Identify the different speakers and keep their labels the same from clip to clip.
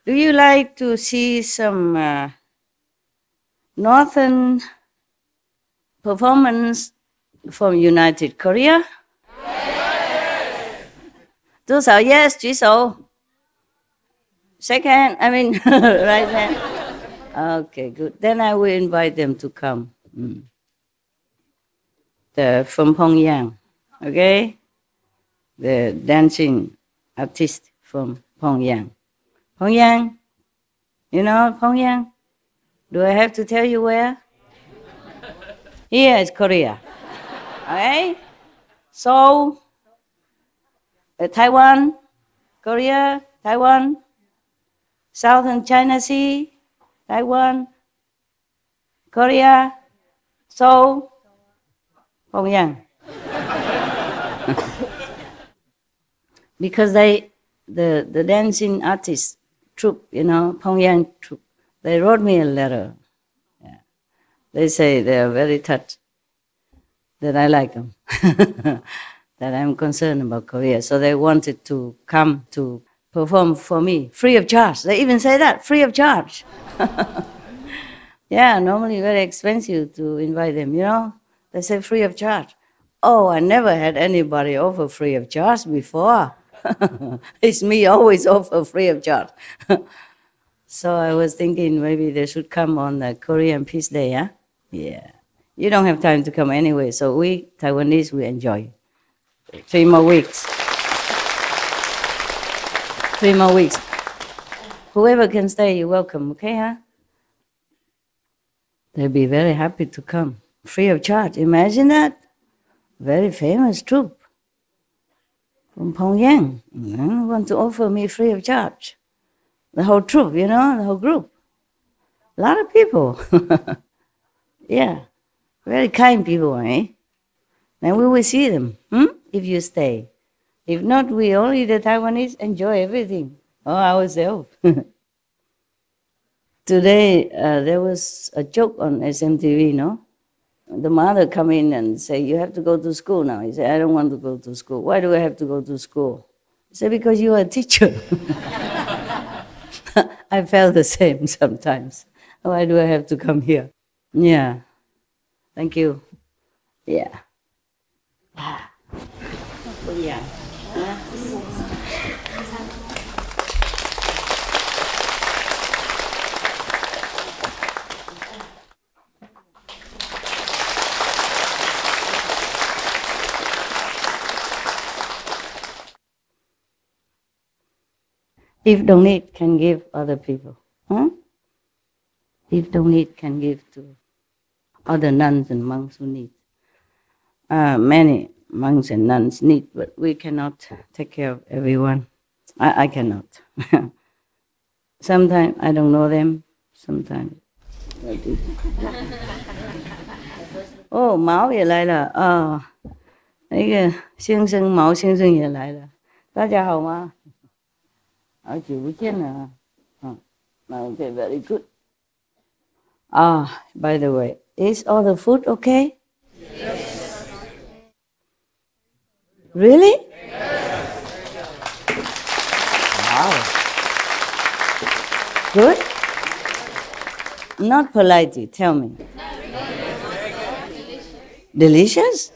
Speaker 1: Do you like to see some northern performance from United Korea? Two手 yes, 举手. Shake hand, right hand. Okay, good. Then I will invite them to come. They're from Pyongyang, okay? The dancing artist from Pyongyang. Pyongyang, you know Pyongyang? Do I have to tell you where? Here is Korea, okay? Seoul, Taiwan, Korea, Taiwan, Southern China Sea, Taiwan, Korea, Seoul, Pyongyang. Because the dancing artist troupe, you know, Pyongyang troupe, they wrote me a letter. Yeah. They say they are very touched that I like them, that I'm concerned about Korea. So they wanted to come to perform for me, free of charge. They even say that, free of charge. Yeah, normally very expensive to invite them, you know. They say free of charge. Oh, I never had anybody offer free of charge before. It's me always offer free of charge. So I was thinking maybe they should come on the Korean Peace Day, huh? Yeah. You don't have time to come anyway, so we, Taiwanese, we enjoy. 3 more weeks. 3 more weeks. Whoever can stay, you're welcome, okay, huh? They'll be very happy to come. Free of charge. Imagine that. Very famous troupe from Pyongyang. Want to offer me free of charge. The whole troupe, you know, the whole group. A lot of people. Yeah. Very kind people, eh? Then we will see them, if you stay. If not, we only the Taiwanese enjoy everything all ourselves. Today, there was a joke on SMTV, no? The mother come in and say, you have to go to school now. He said, I don't want to go to school. Why do I have to go to school? He said, because you are a teacher. I felt the same sometimes. Why do I have to come here? Yeah. Thank you. Yeah. Yeah. If don't need, can give other people. If don't need, can give to other nuns and monks who need. Many monks and nuns need, but we cannot take care of everyone. I cannot. Sometimes I don't know them, sometimes I do. Oh, Mao 也来了啊，那个先生毛先生也来了，大家好吗？好久不见了啊。Okay, very good. By the way, is all the food okay? Yes. Really? Yes. Wow. Good? Not politely, tell me. Delicious?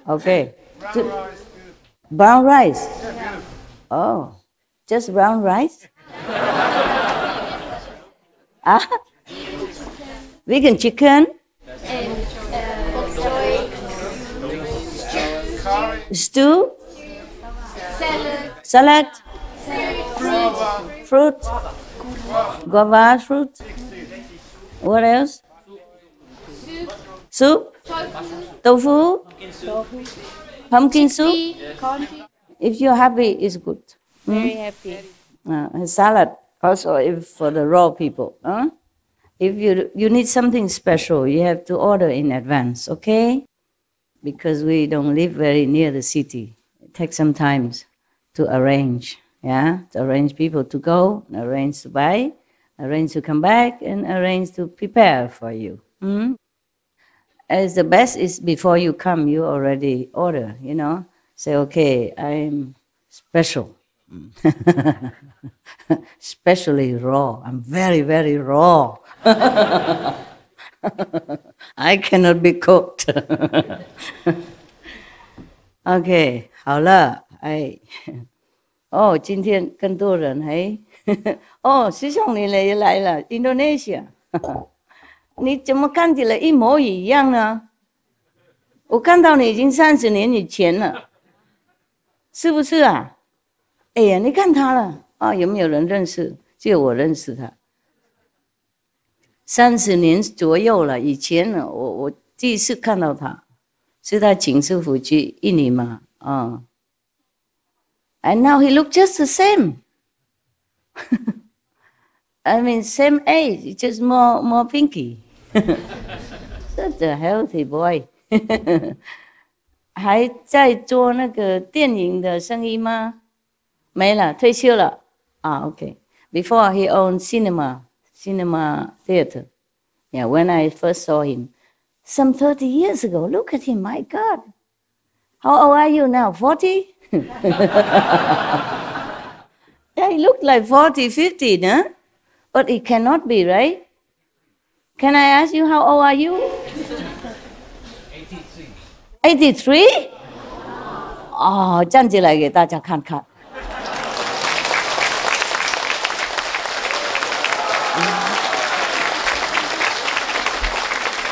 Speaker 1: Okay. Brown rice? Oh, just brown rice? Vegan chicken? Stew? Salad? Fruit? Guava fruit? What else? Soup? Tofu? Pumpkin soup? If you're happy, it's good.
Speaker 2: Very happy.
Speaker 1: Salad also if for the raw people. If you need something special, you have to order in advance, okay? Because we don't live very near the city. It takes some time to arrange, to arrange people to go, arrange to buy. arrange to come back and arrange to prepare for you. As the best is before you come, you already order, Say, okay, I'm special. Especially raw. I'm very, very raw. I cannot be cooked. OK， 好了，哎，今天更多人师兄你也来了 ，Indonesia， 你怎么看起来一模一样呢？我看到你已经30年以前了，是不是啊？哎呀，你看他了啊？有没有人认识？只有我认识他。30年左右了，以前呢，我第一次看到他，是他请师傅去印尼嘛，And now he looked just the same. I mean, same age, just more pinky. Such a healthy boy. 还在做那个电影的生意吗？没了，退休了。OK. Before he owned cinema theater. Yeah, when I first saw him, some 30 years ago. Look at him, my God. How old are you now? 40? Yeah, he looked like 40, 50, no? But it cannot be, right? Can I ask you, how old are you? 83? 站起来给大家看看。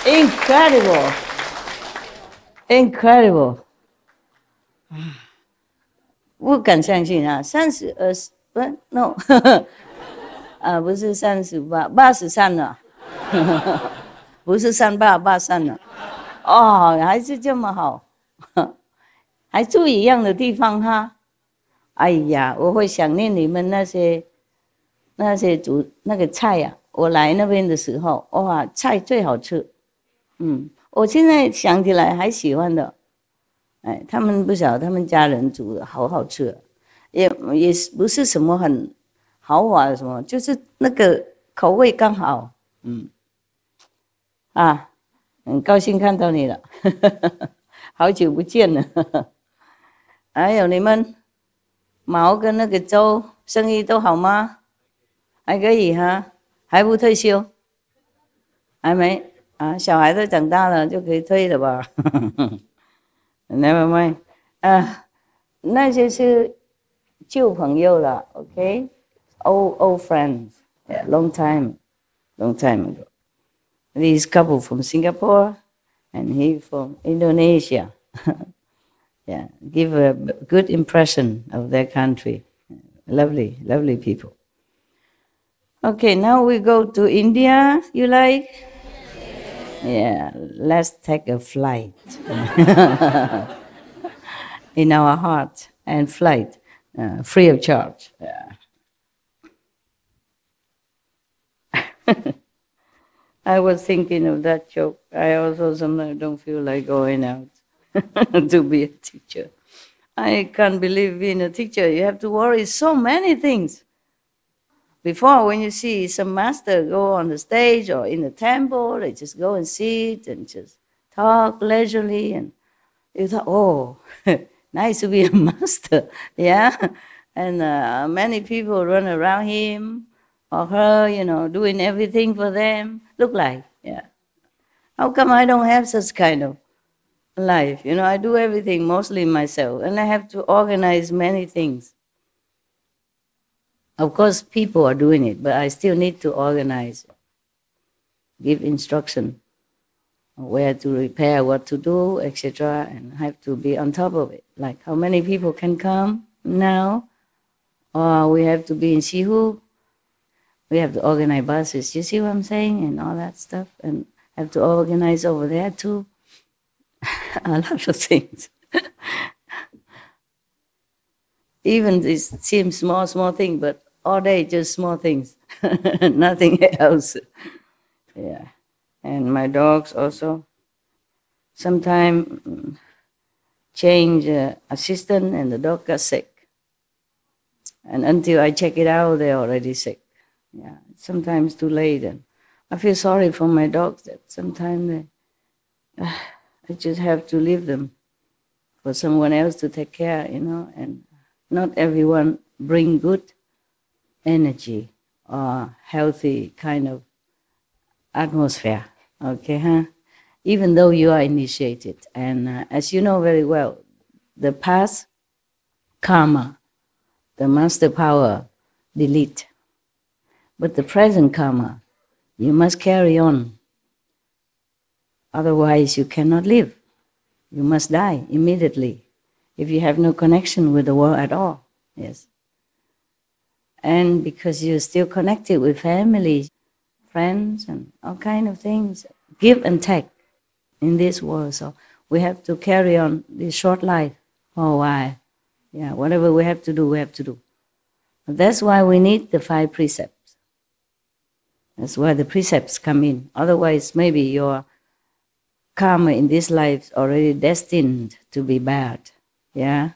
Speaker 1: Incredible. Incredible. 不敢相信啊，30不 no 不是38 83了，不是38 83了，还是这么好，还住一样的地方哈。哎呀，我会想念你们那些煮那个菜呀，我来那边的时候，哇，菜最好吃。我现在想起来还喜欢的。哎，他们不晓得他们家人煮的好好吃，也不是什么很豪华的什么，就是那个口味刚好。很高兴看到你了，好久不见了。还有你们毛跟那个周生意都好吗？还可以哈，还不退休？还没小孩都长大了就可以退了吧？Never mind， 那些是旧朋友了 ，OK， old friends， yeah, long time ago. This couple from Singapore and he from Indonesia. Yeah, give a good impression of their country. Lovely, lovely people. Okay, now we go to India. You like? Yeah, let's take a flight in our heart and flight, free of charge. Yeah. I was thinking of that joke. I also sometimes don't feel like going out to be a teacher. I can't believe being a teacher. You have to worry so many things. Before, when you see some master go on the stage or in the temple, they just go and sit and just talk leisurely. And you thought, oh, nice to be a master, yeah? And many people run around him or her, doing everything for them. Look like, yeah. How come I don't have such kind of life? I do everything mostly myself, and I have to organize many things. Of course, people are doing it, but I still need to organize, give instruction, where to repair, what to do, etc., and have to be on top of it. Like how many people can come now, or we have to be in Sihu. We have to organize buses. You see what I'm saying, and all that stuff, and have to organize over there too. A lot of things. Even this seems small thing, but all day just small things, nothing else. Yeah, and my dogs also. Sometimes change assistant, and the dog got sick. And until I check it out, they're already sick. Yeah, sometimes too late. And I feel sorry for my dogs that sometimes I just have to leave them for someone else to take care, and not everyone bring good energy or healthy kind of atmosphere, okay, huh? Even though you are initiated. And as you know very well, the past karma, the master power, delete. But the present karma, you must carry on. Otherwise, you cannot live. You must die immediately if you have no connection with the world at all. Yes. And because you're still connected with family, friends, and all kind of things, give and take in this world. So we have to carry on this short life for a while. Yeah, whatever we have to do, we have to do. That's why we need the 5 precepts. That's why the precepts come in. Otherwise, maybe your karma in this life is already destined to be bad. Yeah?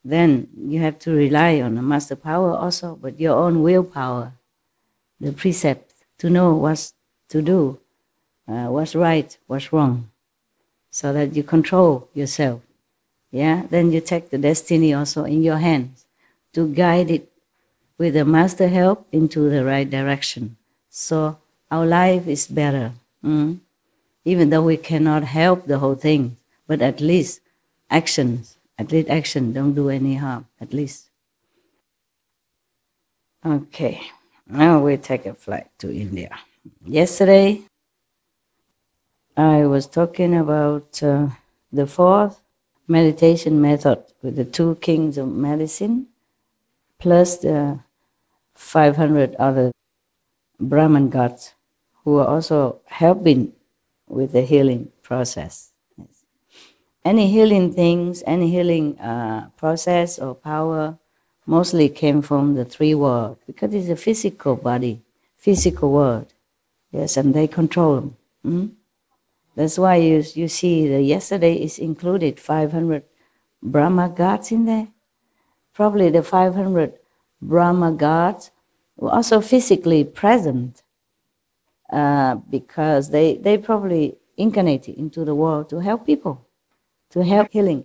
Speaker 1: Then you have to rely on the master power also, but your own willpower, the precepts, to know what to do, what's right, what's wrong, so that you control yourself. Yeah? Then you take the destiny also in your hands to guide it with the master help into the right direction. So our life is better. Even though we cannot help the whole thing, but at least action don't do any harm, at least. Okay, now we take a flight to India. Yesterday, I was talking about the 4th meditation method with the 2 kings of medicine, plus the 500 other Brahman gods who are also helping with the healing process. Yes. Any healing things, any healing process or power mostly came from the 3 worlds, because it's a physical body, physical world. Yes, and they control them. That's why you see that yesterday is included 500 Brahma gods in there. Probably the 500 Brahma gods were also physically present, because they probably incarnated into the world to help people, to help healing.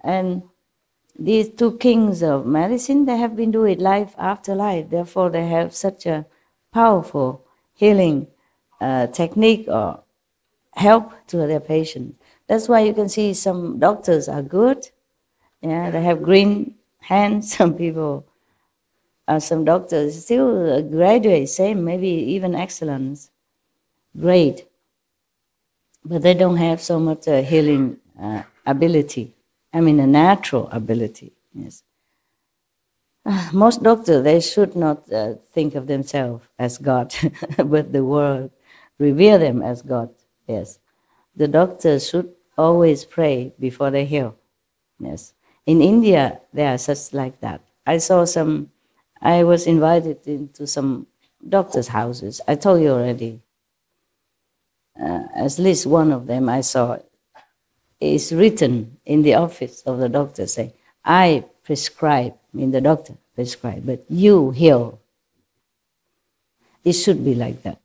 Speaker 1: And these 2 kings of medicine, they have been doing it life after life. Therefore, they have such a powerful healing technique or help to their patients. That's why you can see some doctors are good. Yeah, they have green hands. Some people, some doctors still graduate, same, maybe even excellence, great. But they don't have so much healing ability. I mean, a natural ability. Yes. Most doctors, they should not think of themselves as God, but the world revere them as God. Yes. The doctors should always pray before they heal. Yes. In India, there are such like that. I was invited into some doctors' houses. I told you already. At least one of them I saw is written in the office of the doctor saying, I prescribe, I mean the doctor prescribe, but you heal. It should be like that.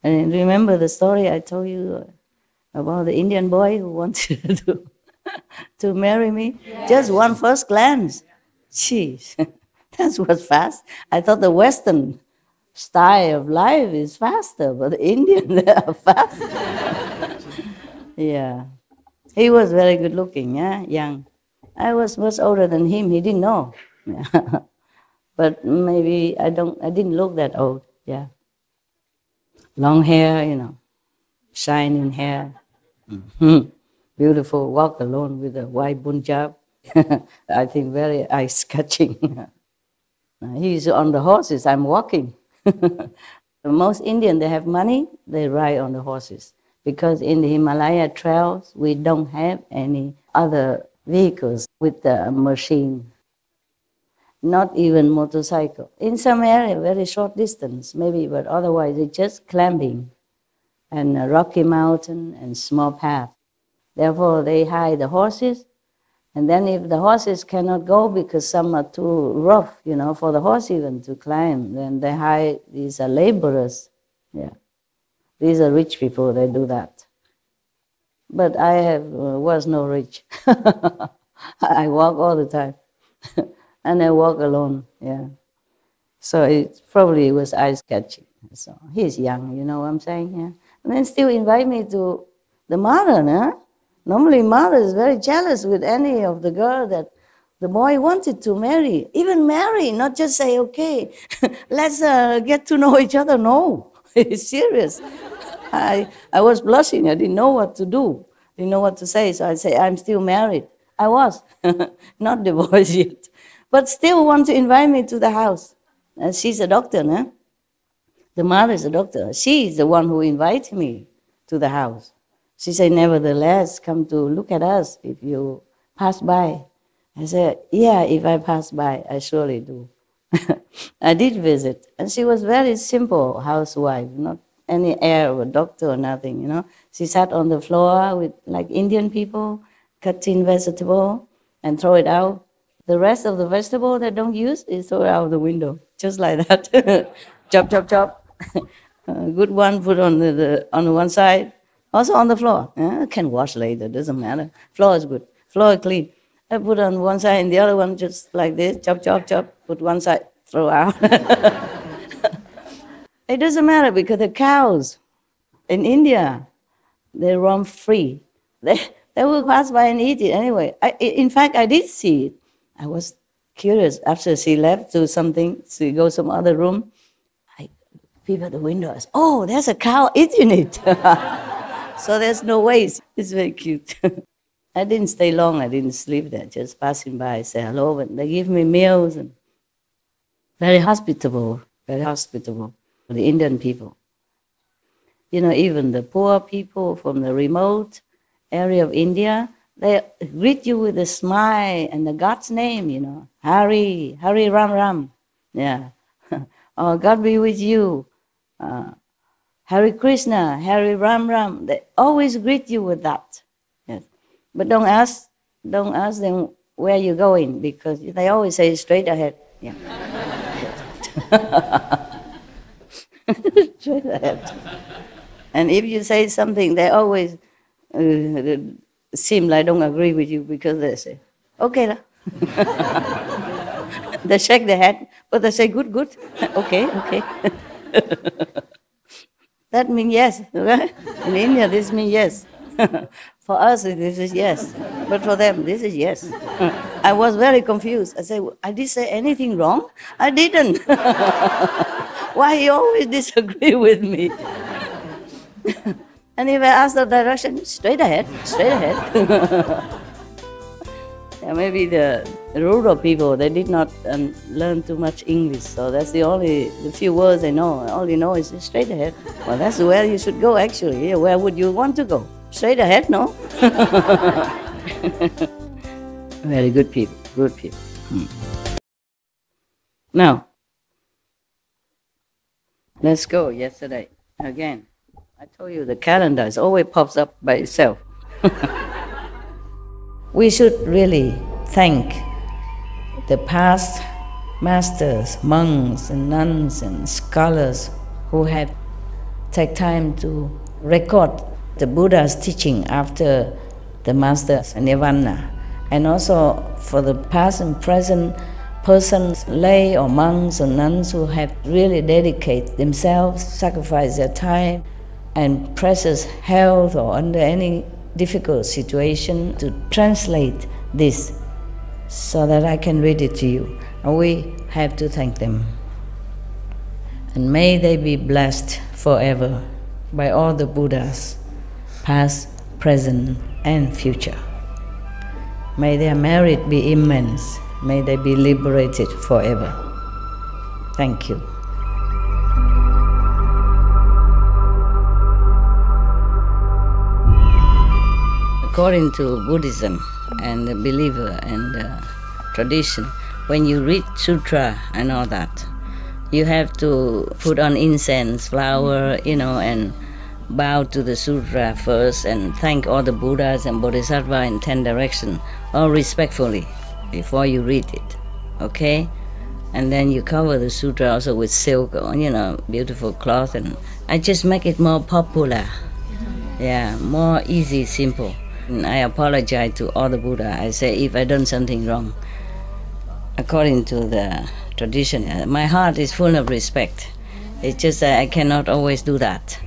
Speaker 1: And remember the story I told you about the Indian boy who wanted to marry me? Yes. Just one first glance. Jeez, that was fast. I thought the Western style of life is faster, but the Indian, they are faster. Yeah. He was very good looking, yeah, young. I was much older than him, he didn't know. Yeah. But maybe I didn't look that old, yeah. Long hair, shining hair. Mm-hmm. Beautiful, walk alone with a white bunjab. I think very eye-catching. He's on the horses, I'm walking. Most Indians, they have money, they ride on the horses. Because in the Himalaya trails, we don't have any other vehicles with the machine. Not even motorcycle. In some area, very short distance, maybe, but otherwise it's just climbing and a rocky mountain and small path. Therefore, they hide the horses And then if the horses cannot go because some are too rough, for the horse even to climb, then they hire these laborers. Yeah, these are rich people. They do that. But I was no rich. I walk all the time, and I walk alone. Yeah, so it probably was ice catching. So he's young, you know what I'm saying? Yeah, and then still invite me to the mother, no? Normally, mother is very jealous with any of the girl that the boy wanted to marry. Even marry, not just say, okay, let's get to know each other. No, it's serious. I was blushing. I didn't know what to do. Didn't know what to say. So I say, I'm still married. I was, not divorced yet. But still want to invite me to the house. She's a doctor, no? The mother is a doctor. She is the one who invited me to the house. She said, nevertheless, come to look at us if you pass by. I said, yeah, if I pass by, I surely do. I did visit. And she was very simple housewife, not any air of a doctor or nothing, She sat on the floor with like Indian people, cutting vegetable and throw it out. The rest of the vegetable they don't use is throw it out the window, just like that. Chop, chop, chop. Good one put on the one side. Also on the floor. Can wash later, doesn't matter. Floor is good. Floor is clean. I put on one side and the other one just like this. Chop, chop, chop. Put one side, throw out. It doesn't matter because the cows in India, they roam free. They will pass by and eat it anyway. In fact, I did see it. I was curious. After she left to something, she goes some other room. I peep at the window. Oh, there's a cow eating it. So there's no waste. It's very cute. I didn't stay long. I didn't sleep there. Just passing by, say hello. And they give me meals. And very hospitable, the Indian people. Even the poor people from the remote area of India, they greet you with a smile and the God's name, Hari Ram Ram. Yeah. Oh, God be with you. Hare Krishna, Hare Ram Ram, they always greet you with that. Yes. But don't ask them where you're going because they always say straight ahead. Yeah. Straight ahead. And if you say something, they always seem like don't agree with you because they say, okay lah. They shake their head, but they say good, good. Okay. That means yes, right? In India, this means yes. For us, this is yes. But for them, this is yes. I was very confused. I said, I did say anything wrong? I didn't. Why he always disagree with me? And if I ask the direction, straight ahead. Yeah, maybe the rural people, they did not learn too much English, so that's the few words they know. All they know is straight ahead. Well, that's where you should go, actually. Yeah, where would you want to go? Straight ahead, no? Very good people, good people. Now, let's go yesterday again. I told you the calendar always pops up by itself. We should really thank the past masters, monks and nuns and scholars who have taken time to record the Buddha's teaching after the master's nirvana, and also for the past and present persons, lay or monks or nuns who have really dedicated themselves, sacrificed their time and precious health or under any difficult situation to translate this so that I can read it to you. And we have to thank them. And may they be blessed forever by all the Buddhas, past, present, and future. May their merit be immense. May they be liberated forever. Thank you. According to Buddhism and the believer and tradition, when you read Sutra and all that, you have to put on incense, flower, and bow to the Sutra first and thank all the Buddhas and Bodhisattvas in 10 directions, all respectfully, before you read it, okay? And then you cover the Sutra also with silk, or, beautiful cloth, and I just make it more popular. Yeah, more easy, simple. And I apologize to all the Buddha. I say if I done something wrong, according to the tradition, my heart is full of respect. It's just that I cannot always do that.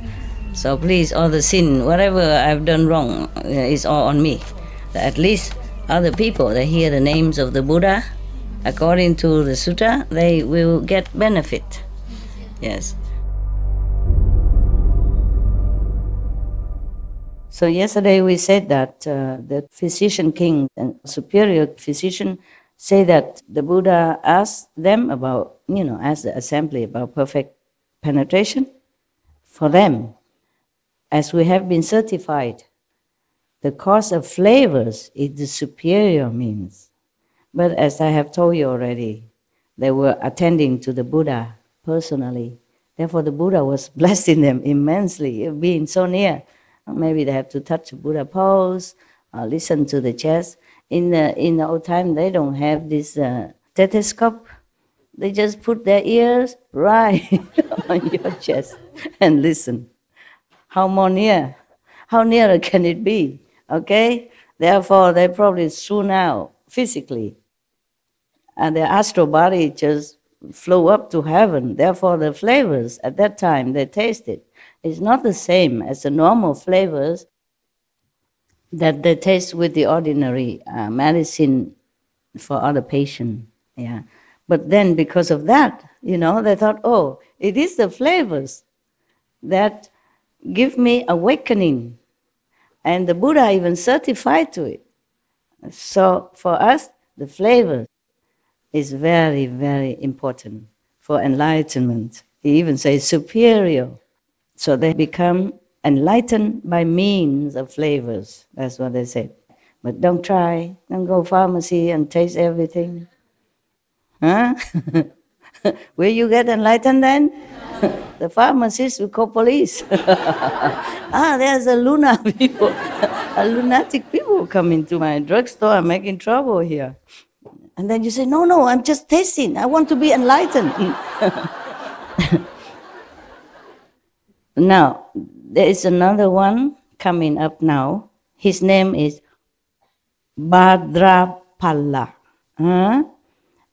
Speaker 1: So please, all the sin, whatever I've done wrong, is all on me. At least other people, they hear the names of the Buddha, according to the Sutra, they will get benefit. Yes. So yesterday we said that the physician king and superior physician say that the Buddha asked them about, asked the assembly about perfect penetration. For them, as we have been certified, the cause of flavors is the superior means. But as I have told you already, they were attending to the Buddha personally. Therefore the Buddha was blessing them immensely, being so near. Maybe they have to touch the Buddha pose, or listen to the chest. In the old time, they don't have this stethoscope. They just put their ears right on your chest and listen. How more near? How nearer can it be? Okay? Therefore, they probably soon out physically. And their astral body just flew up to heaven. Therefore, the flavors at that time they tasted is not the same as the normal flavors that they taste with the ordinary medicine for other patients. Yeah. But then because of that, they thought, oh, it is the flavors that give me awakening. And the Buddha even certified to it. So for us, the flavor is very, very important for enlightenment. He even says superior. So they become enlightened by means of flavors. That's what they said. But don't try, don't go pharmacy and taste everything. Huh? Will you get enlightened then? The pharmacist will call police. There's a lunatic people coming to my drugstore and making trouble here. And then you say, no, I'm just tasting. I want to be enlightened. Now, there is another one coming up now. His name is Bhadrapala.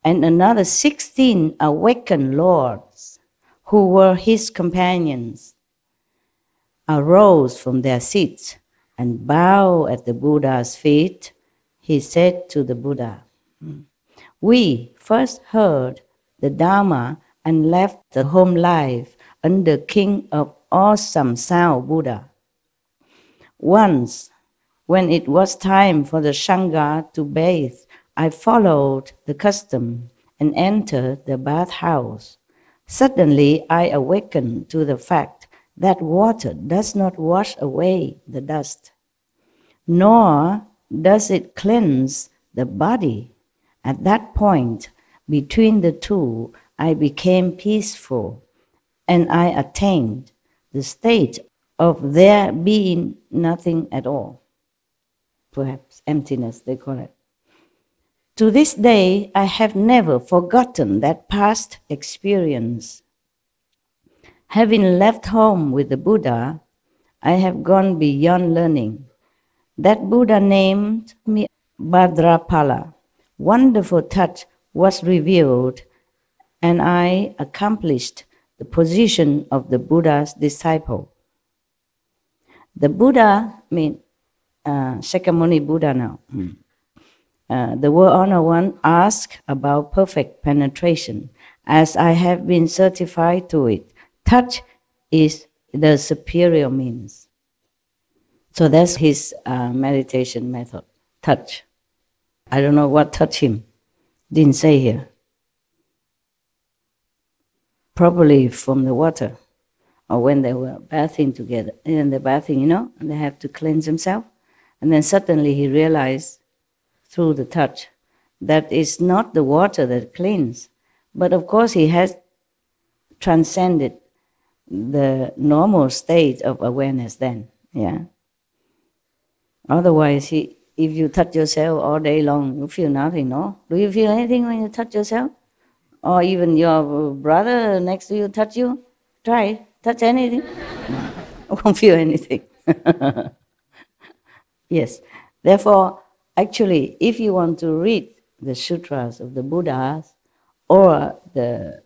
Speaker 1: And another 16 awakened lords who were his companions arose from their seats and bowed at the Buddha's feet. He said to the Buddha, we first heard the Dharma and left the home life under King of Awesome Sound Buddha. Once, when it was time for the Sangha to bathe, I followed the custom and entered the bathhouse. Suddenly, I awakened to the fact that water does not wash away the dust, nor does it cleanse the body. At that point, between the two, I became peaceful, and I attained the state of there being nothing at all. Perhaps emptiness, they call it. To this day, I have never forgotten that past experience. Having left home with the Buddha, I have gone beyond learning. That Buddha named me Bhadrapala. Wonderful touch was revealed, and I accomplished the position of the Buddha's disciple. The Buddha means Shakyamuni Buddha now. The World Honor One asked about perfect penetration. As I have been certified to it, touch is the superior means. So that's his meditation method, touch. I don't know what touched him, didn't say here. Probably from the water, or when they were bathing together. In the bathing, and they have to cleanse themselves. And then suddenly he realized through the touch that it's not the water that cleans, but of course he has transcended the normal state of awareness then, yeah. Otherwise, if you touch yourself all day long, you feel nothing, no? Do you feel anything when you touch yourself? Or even your brother next to you touch you? Try, touch anything. Won't feel anything. Yes. Therefore, actually, if you want to read the sutras of the Buddhas or the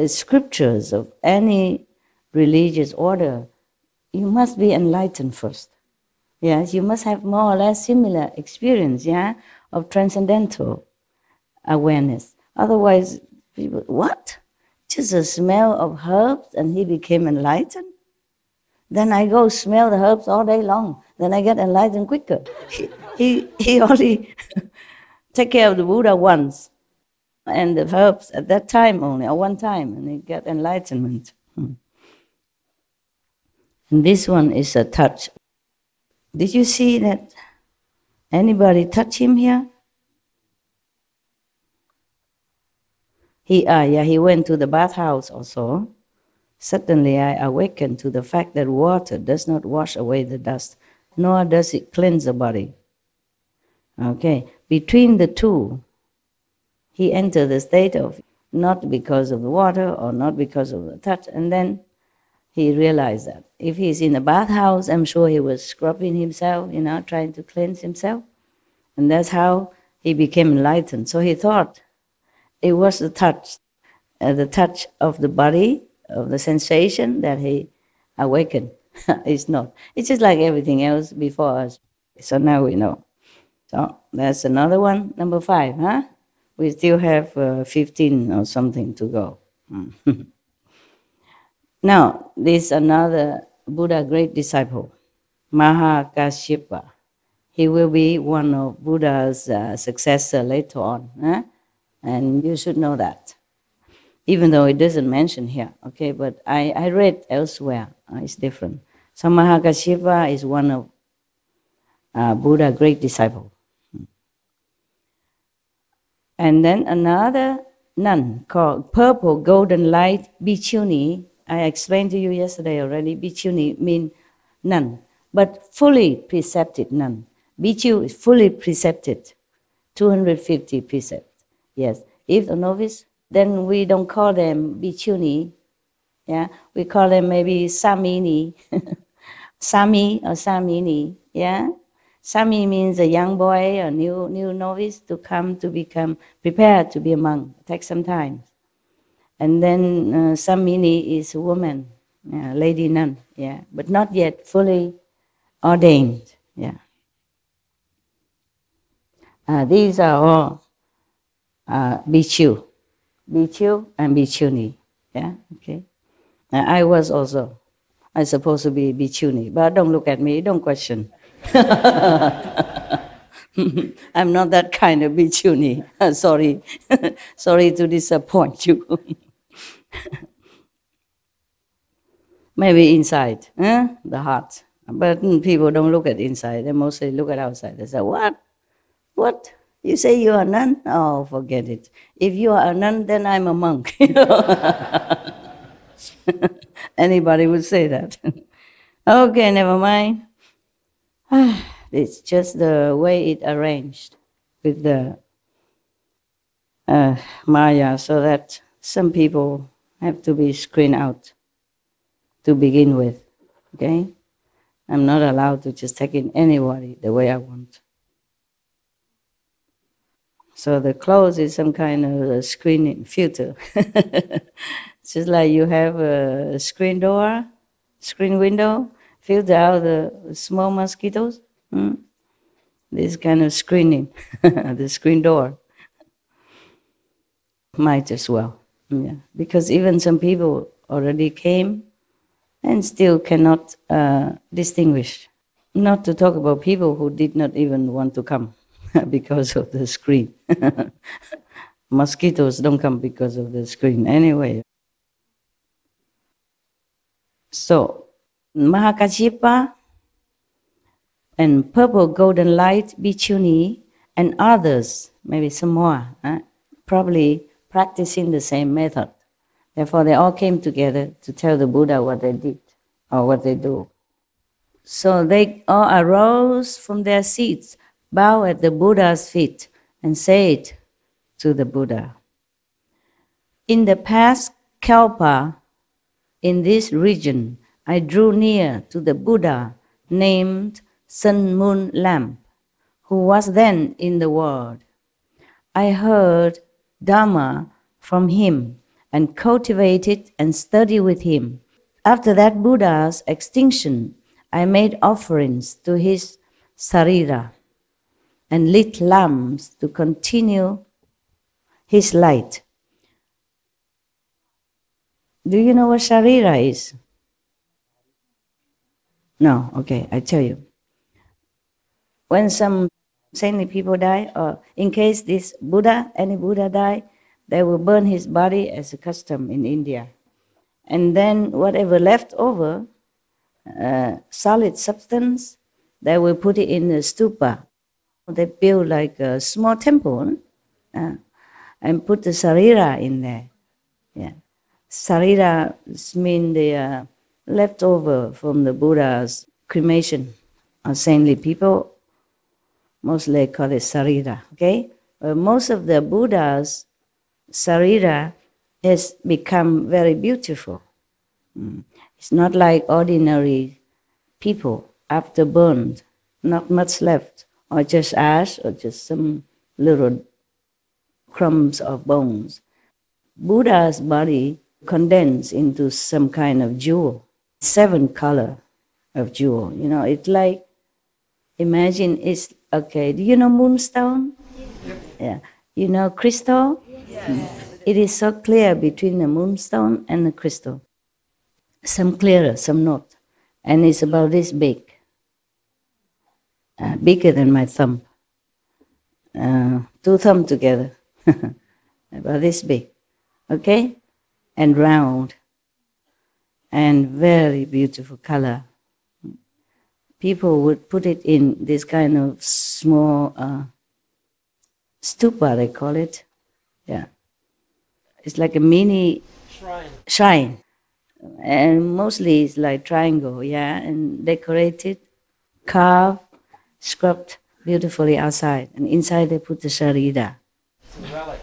Speaker 1: scriptures of any religious order, you must be enlightened first. Yes, you must have more or less similar experience, yeah, of transcendental awareness. Otherwise, people, what? Just a smell of herbs and he became enlightened? Then I go smell the herbs all day long. Then I get enlightened quicker. He only take care of the Buddha once and the herbs at that time only, or one time, and he get enlightenment. And this one is a touch. Did you see that anybody touch him here? He went to the bathhouse also. Suddenly I awakened to the fact that water does not wash away the dust, nor does it cleanse the body. Okay, between the two, he entered the state of not because of the water or not because of the touch, and then he realized that if he's in a bathhouse, I'm sure he was scrubbing himself, trying to cleanse himself. And that's how he became enlightened. So he thought it was the touch of the body, of the sensation that he awakened. It's not. It's just like everything else before us. So now we know. So that's another one, number 5, huh? We still have 15 or something to go. Now, this another Buddha great disciple, Mahakassapa. He will be one of Buddha's successor later on. Huh? And you should know that. Even though it doesn't mention here, okay? But I read elsewhere. It's different. So Mahakassapa is one of Buddha great disciple. And then another nun called Purple Golden Light Bhikkhuni. I explained to you yesterday already. Bhikkhuni means nun, but fully precepted nun. Bhikkhu is fully precepted, 250 precepts. Yes. If a novice, then we don't call them Bhikkhuni. Yeah, we call them maybe Samini, Sami or Samini. Yeah. Sami means a young boy, a new novice to come to become prepared to be a monk. It takes some time. And then Samini is a woman, lady nun, yeah, but not yet fully ordained. Yeah. These are all Bhikkhu and Bhikkhuni. Yeah, okay. I was also. I'm supposed to be Bhikkhuni, but don't look at me, don't question. I'm not that kind of Bhikkhuni. Sorry. Sorry to disappoint you. Maybe inside, the heart. But people don't look at inside, they mostly look at outside. They say, what? What? You say you are a nun? Oh, forget it. If you are a nun, then I'm a monk. Anybody would say that. Okay, never mind. It's just the way it arranged with the Maya, so that some people have to be screened out to begin with. Okay? I'm not allowed to just take in anybody the way I want. So the clothes is some kind of a screening filter. It's just like you have a screen door, screen window, filter out the small mosquitoes. This kind of screening, the screen door. Might as well, yeah. Because even some people already came and still cannot distinguish. Not to talk about people who did not even want to come because of the screen. Mosquitoes don't come because of the screen anyway. So, Mahakassapa and Purple Golden Light Bhikkhuni and others, maybe some more, probably practicing the same method. Therefore, they all came together to tell the Buddha what they did or what they do. So they all arose from their seats, bow at the Buddha's feet, and said to the Buddha, "In the past Kalpa, in this region, I drew near to the Buddha named Sun Moon Lamp, who was then in the world. I heard Dhamma from him and cultivated and studied with him. After that Buddha's extinction, I made offerings to his sarira and lit lamps to continue his light." Do you know what sarira is? No? Okay, I tell you. When some saintly people die, or in case this Buddha, any Buddha die, they will burn his body as a custom in India. And then whatever left over, solid substance, they will put it in a stupa. They build like a small temple and put the sarira in there. Yeah. Sarira means the leftover from the Buddha's cremation. Or saintly people mostly call it sarira. Okay, most of the Buddha's sarira has become very beautiful. It's not like ordinary people after burned, not much left, or just ash, or just some little crumbs of bones. Buddha's body condensed into some kind of jewel, 7 color of jewel. You know, it's like, imagine it's, okay, do you know moonstone? Yes. Yeah. You know crystal? Yes. It is so clear between the moonstone and the crystal. Some clearer, some not. And it's about this big. Bigger than my thumb. 2 thumbs together. About this big. Okay? And round. And very beautiful color. People would put it in this kind of small stupa, they call it. Yeah. It's like a mini shrine. And mostly it's like triangle, yeah, and decorated, carved, scrubbed beautifully outside. And inside they put the sarira. It's a relic.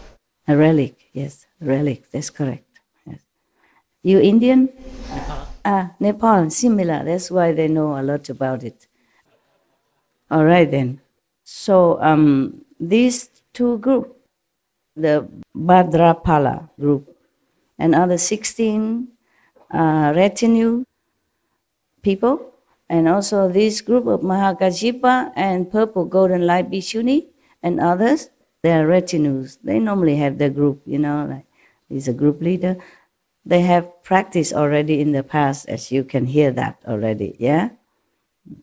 Speaker 1: A relic, yes, a relic, that's correct. Yes. You Indian? Nepal, similar. That's why they know a lot about it. All right then. So these 2 groups, the Bhadrapala group and other 16 retinue people, and also this group of Mahakassapa and Purple Golden Light Bhikshuni and others, they are retinues. They normally have their group, you know, like he's a group leader. They have practiced already in the past, as you can hear that already, yeah?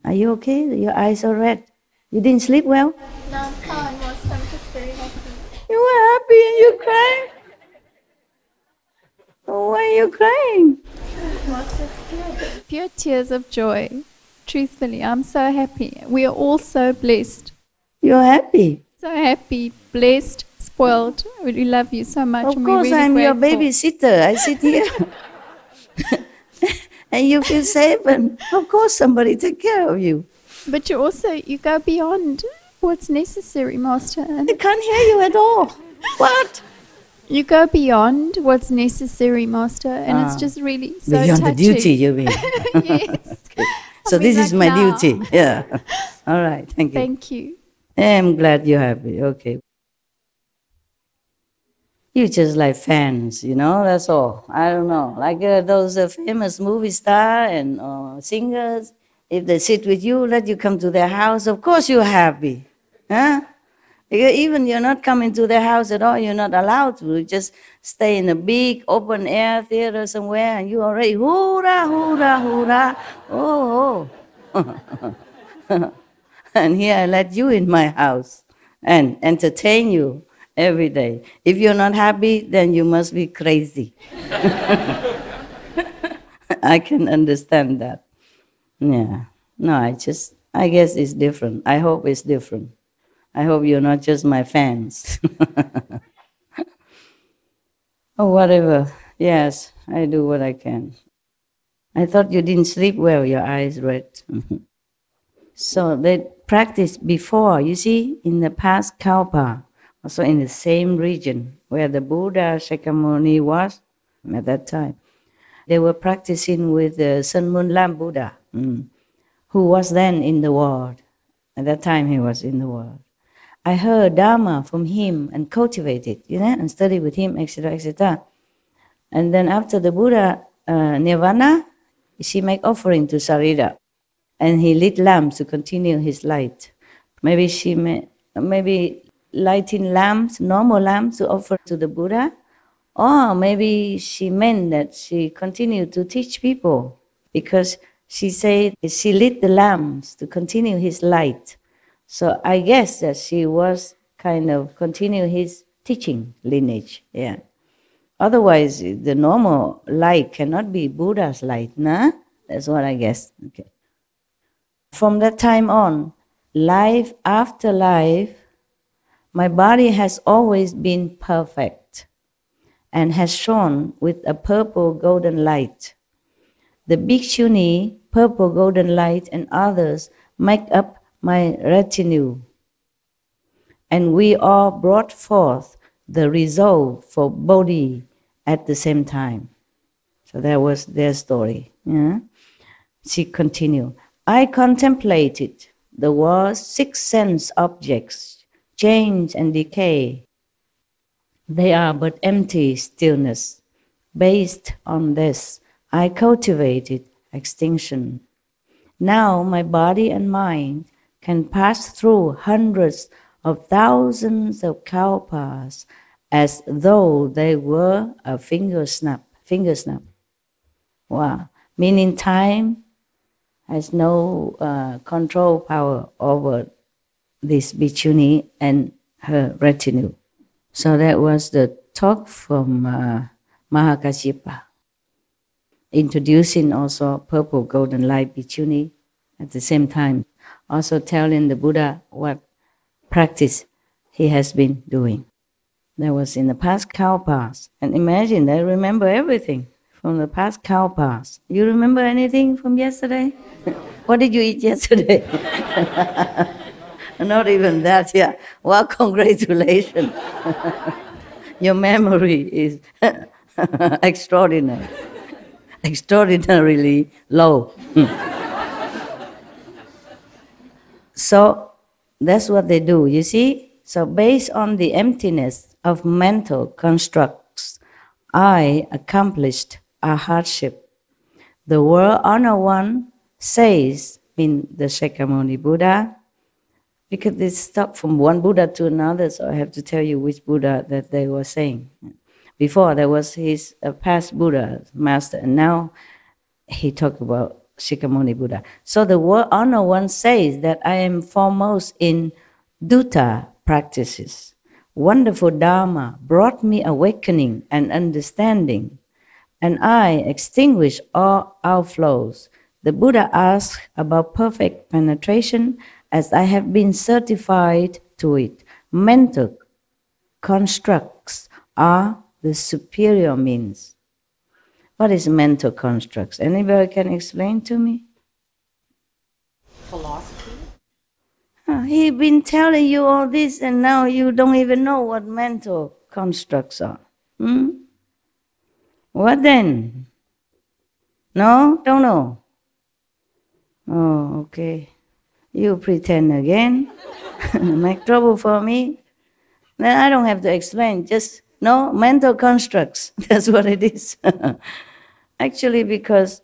Speaker 1: Are you okay? Your eyes are red. You didn't sleep well?
Speaker 2: No, I'm fine. I'm just very happy.
Speaker 1: You were happy and you cried? Oh, why are you crying?
Speaker 2: Pure tears of joy. Truthfully, I'm so happy. We are all so blessed.
Speaker 1: You're happy?
Speaker 2: So happy, blessed, spoiled. We love you so much.
Speaker 1: Of course, I'm your babysitter. I sit here. And you feel safe, and of course somebody take care of you.
Speaker 2: But you go beyond what's necessary, Master.
Speaker 1: I can't hear you at all. What?
Speaker 2: You go beyond what's necessary, Master, and it's just really so
Speaker 1: beyond
Speaker 2: touching.
Speaker 1: The duty, you mean?
Speaker 2: Yes.
Speaker 1: Okay. So this is my duty. Yeah. All right. Thank you.
Speaker 2: Thank you.
Speaker 1: I'm glad you're happy. Okay. You just like fans, you know, that's all. I don't know. Like those famous movie stars and singers, if they sit with you, let you come to their house, of course you're happy. Huh? Because even you're not coming to their house at all, you're not allowed to. You just stay in a big open air theater somewhere and you already, hoorah, hoorah, hoorah, oh, oh. And here I let you in my house and entertain you every day. If you're not happy, then you must be crazy. I can understand that. Yeah. No, I guess it's different. I hope it's different. I hope you're not just my fans. Or whatever. Yes, I do what I can. I thought you didn't sleep well, your eyes red. So they practiced before, you see, in the past Kalpa, also in the same region where the Buddha Shakyamuni was at that time. They were practicing with the Sun Moon Lam Buddha, who was then in the world. At that time he was in the world. I heard Dharma from him and cultivated, and studied with him, etc., etc. And then after the Buddha Nirvana, she make offering to Sarita, and he lit lamps to continue his light. Maybe maybe lighting lamps, normal lamps, to offer to the Buddha, or maybe she meant that she continued to teach people, because she said she lit the lamps to continue his light. So I guess that she was kind of continue his teaching lineage. Yeah. Otherwise, the normal light cannot be Buddha's light, nah? That's what I guess. Okay. From that time on, life after life, my body has always been perfect and has shone with a purple golden light. The bhikshuni, purple golden light, and others make up my retinue. And we all brought forth the resolve for Bodhi at the same time. So that was their story. Yeah? She continued, I contemplated the world's 6 sense objects, change and decay. They are but empty stillness. Based on this, I cultivated extinction. Now my body and mind can pass through hundreds of thousands of kalpas as though they were a finger snap. Wow. Meaning time has no control power over this bhikshuni and her retinue. So that was the talk from Mahakassapa, introducing also purple golden light bhikshuni at the same time, also telling the Buddha what practice he has been doing. That was in the past kalpas. And imagine, they remember everything from the past kalpas. You remember anything from yesterday? What did you eat yesterday? Not even that, yeah. Well, congratulations. Your memory is extraordinary. Extraordinarily low. So that's what they do, you see? So based on the emptiness of mental constructs, I accomplished a hardship. The World Honor One says, in the Shakyamuni Buddha, because they stop from one Buddha to another, so I have to tell you which Buddha that they were saying. Before there was his past Buddha, master, and now he talked about Shakyamuni Buddha. So the World Honor One says that I am foremost in Dutta practices. Wonderful Dharma brought me awakening and understanding, and I extinguished all outflows. The Buddha asked about perfect penetration, as I have been certified to it. Mental constructs are the superior means. What is mental constructs? Anybody can explain to me?
Speaker 3: Philosophy.
Speaker 1: He's been telling you all this, and now you don't even know what mental constructs are. What then? No? Don't know? Oh, okay. You pretend again. Make trouble for me. Then I don't have to explain. Just no mental constructs. That's what it is. Actually, because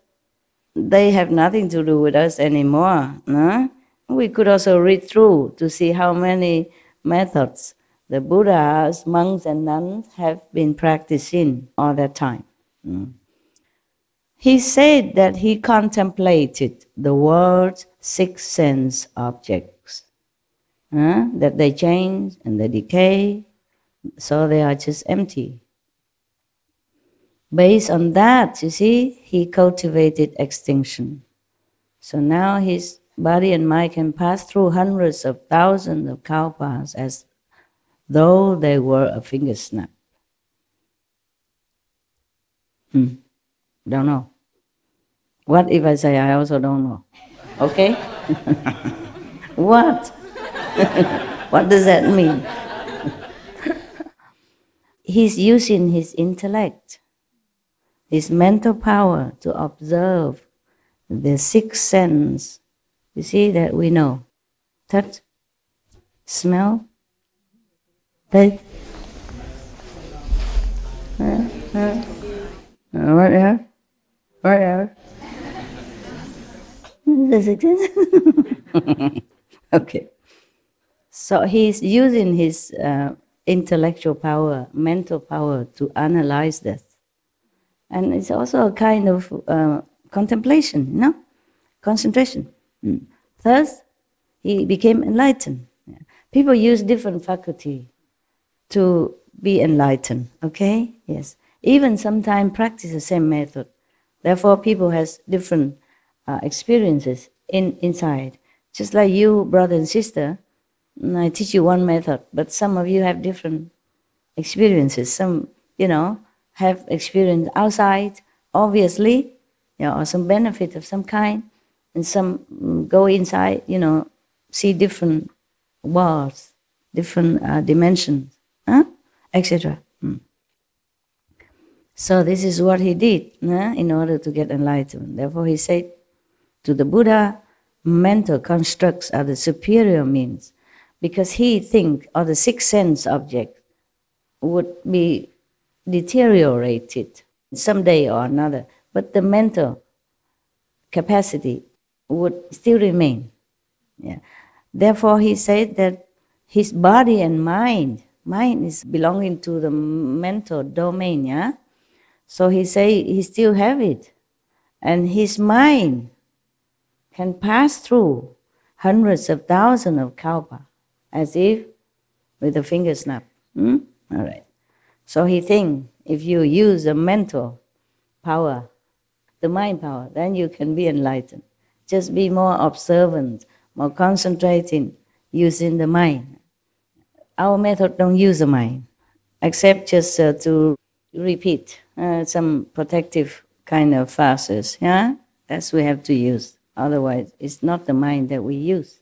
Speaker 1: they have nothing to do with us anymore. No? We could also read through to see how many methods the Buddhas, monks and nuns have been practicing all that time. He said that he contemplated the world's 6 sense objects, that they change and they decay, so they are just empty. Based on that, you see, he cultivated extinction. So now his body and mind can pass through hundreds of thousands of kalpas as though they were a finger snap. Don't know. What if I say I also don't know? Okay? What? What does that mean? He's using his intellect, his mental power to observe the sixth sense. You see that we know. Touch, smell, taste. What else? What else? Okay. So he's using his intellectual power, mental power to analyze this. And it's also a kind of contemplation, you know? Concentration. Thus, he became enlightened. People use different faculty to be enlightened, okay? Yes. Even sometimes practice the same method. Therefore, people has different experiences inside. Just like you, brother and sister, I teach you one method, but some of you have different experiences. Some, have experience outside, obviously, or some benefit of some kind, and some go inside, see different worlds, different dimensions, etc. So this is what he did in order to get enlightenment. Therefore he said to the Buddha, mental constructs are the superior means, because he think or the sixth sense object would be deteriorated someday or another, but the mental capacity would still remain. Yeah. Therefore he said that his body and mind is belonging to the mental domain, yeah? So he say he still have it. And his mind can pass through hundreds of thousands of kalpa, as if with a finger snap. All right. So he think if you use the mental power, the mind power, then you can be enlightened. Just be more observant, more concentrating, using the mind. Our method don't use the mind, except just to repeat some protective kind of phrases. Yeah, that's we have to use. Otherwise, it's not the mind that we use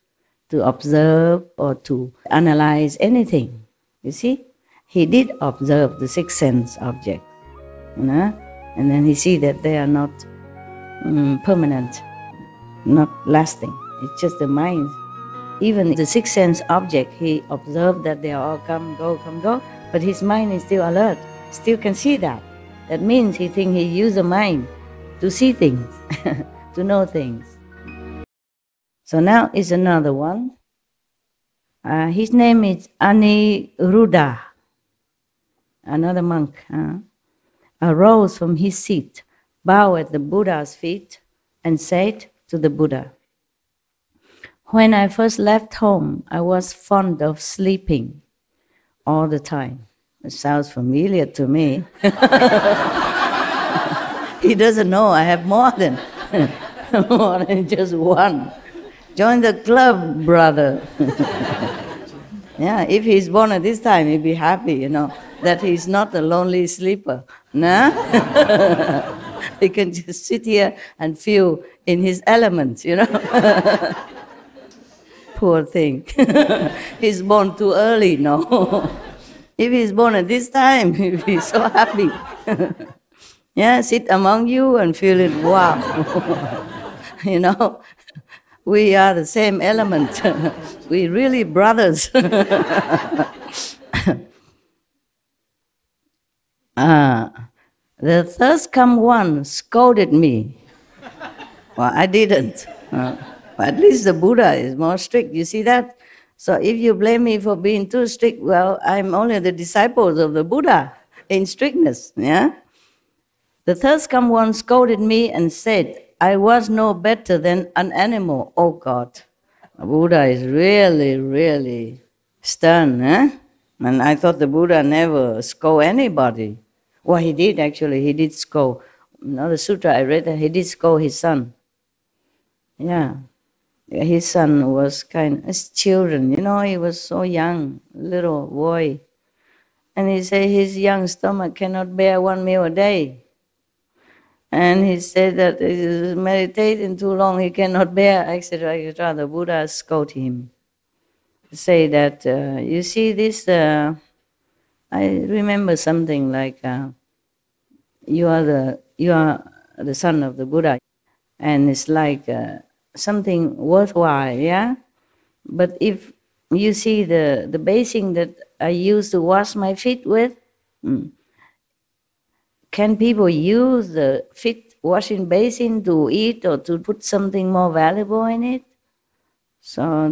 Speaker 1: to observe or to analyze anything. You see, he did observe the sixth sense objects, and then he see that they are not permanent, not lasting. It's just the mind. Even the sixth sense object, he observed that they all come, go, but his mind is still alert, still can see that. That means he think he used the mind to see things, to know things. So now is another one. His name is Aniruddha, another monk. Arose from his seat, bowed at the Buddha's feet, and said to the Buddha, "When I first left home, I was fond of sleeping all the time." It sounds familiar to me. He doesn't know I have more than just one. Join the club, brother. Yeah, if he's born at this time, he'd be happy, that he's not a lonely sleeper. Nah? He can just sit here and feel in his element, Poor thing. He's born too early, no. If he's born at this time, he'll be so happy. Yeah, sit among you and feel it, wow. We are the same element. We really brothers. The thirst come one scolded me. Well, I didn't. But at least the Buddha is more strict. You see that? So if you blame me for being too strict, well, I'm only the disciples of the Buddha in strictness. Yeah. The thirst come one scolded me and said, "I was no better than an animal." Oh God, the Buddha is really, really stern, And I thought the Buddha never scold anybody. Well, he did actually. He did scold. The sutra I read that he did scold his son. Yeah. His son was as children, he was so young, little boy. And he said his young stomach cannot bear one meal a day. And he said that he is meditating too long, he cannot bear, etc., etc. The Buddha scolded him. Say that, you see this, I remember something like, you are the son of the Buddha, and it's like something worthwhile, yeah? But if you see the basin that I used to wash my feet with, can people use the feet washing basin to eat or to put something more valuable in it? So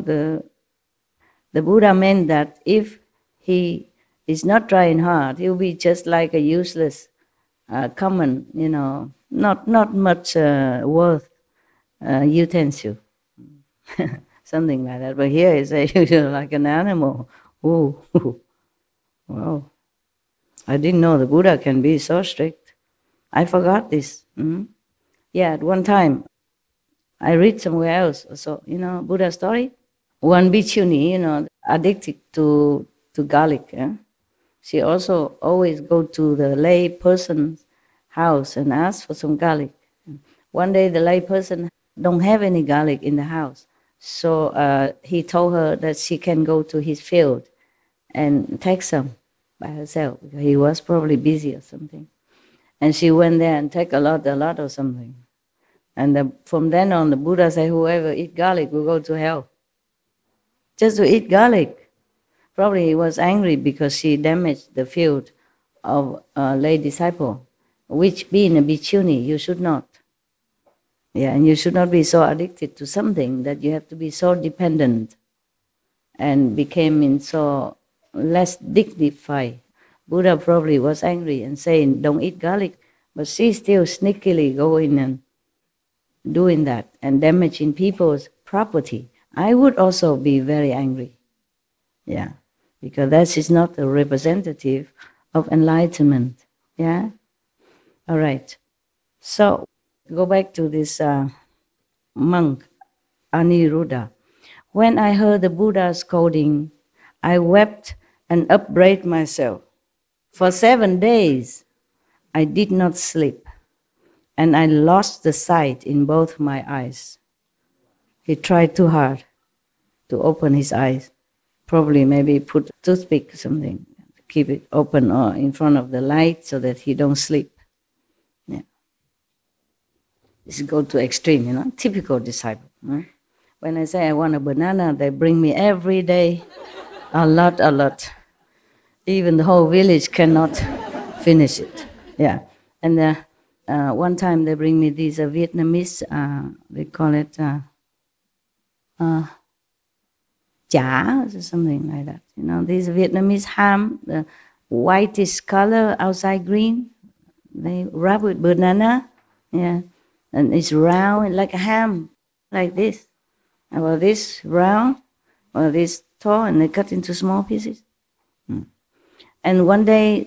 Speaker 1: the Buddha meant that if he is not trying hard, he will be just like a useless, common, not much worth utensil. Something like that. But here it's like an animal. Ooh. Wow. I didn't know the Buddha can be so strict. I forgot this. Yeah, at one time, I read somewhere else. So, Buddha story. One bhikkhuni, addicted to garlic. She also always go to the lay person's house and ask for some garlic. One day the lay person don't have any garlic in the house. So he told her that she can go to his field and take some by herself. Because he was probably busy or something. And she went there and take a lot or something. And from then on, the Buddha said, whoever eat garlic will go to hell. Just to eat garlic. Probably he was angry because she damaged the field of a lay disciple, which being a bhikkhuni, you should not. Yeah, and you should not be so addicted to something that you have to be so dependent and became so less dignified. Buddha probably was angry and saying, don't eat garlic, but she still sneakily going and doing that and damaging people's property. I would also be very angry. Yeah, because that is not a representative of enlightenment. Yeah? All right. So, go back to this monk, Aniruddha. When I heard the Buddha scolding, I wept and upbraided myself. For 7 days, I did not sleep, and I lost the sight in both my eyes. He tried too hard to open his eyes. Probably maybe put a toothpick or something, keep it open or in front of the light so that he don't sleep. Yeah. This go to extreme, typical disciple. Right? When I say I want a banana, they bring me every day a lot. Even the whole village cannot finish it. Yeah. And one time they bring me these Vietnamese, they call it chả or something like that. These Vietnamese ham, the whitish color, outside green, they wrap with banana, yeah, and it's round like a ham, like this. Well, this round, or this tall, and they cut into small pieces. And one day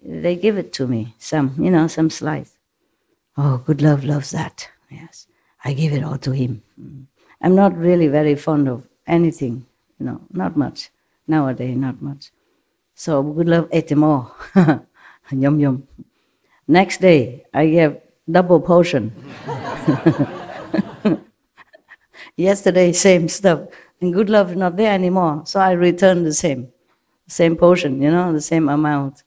Speaker 1: they give it to me, some slice. Oh, good love loves that. Yes, I give it all to him. I'm not really very fond of anything, not much. Nowadays, not much. So good love ate them all. Yum. Next day, I gave double portion. Yesterday, same stuff. And good love is not there anymore. So I returned the same portion, the same amount.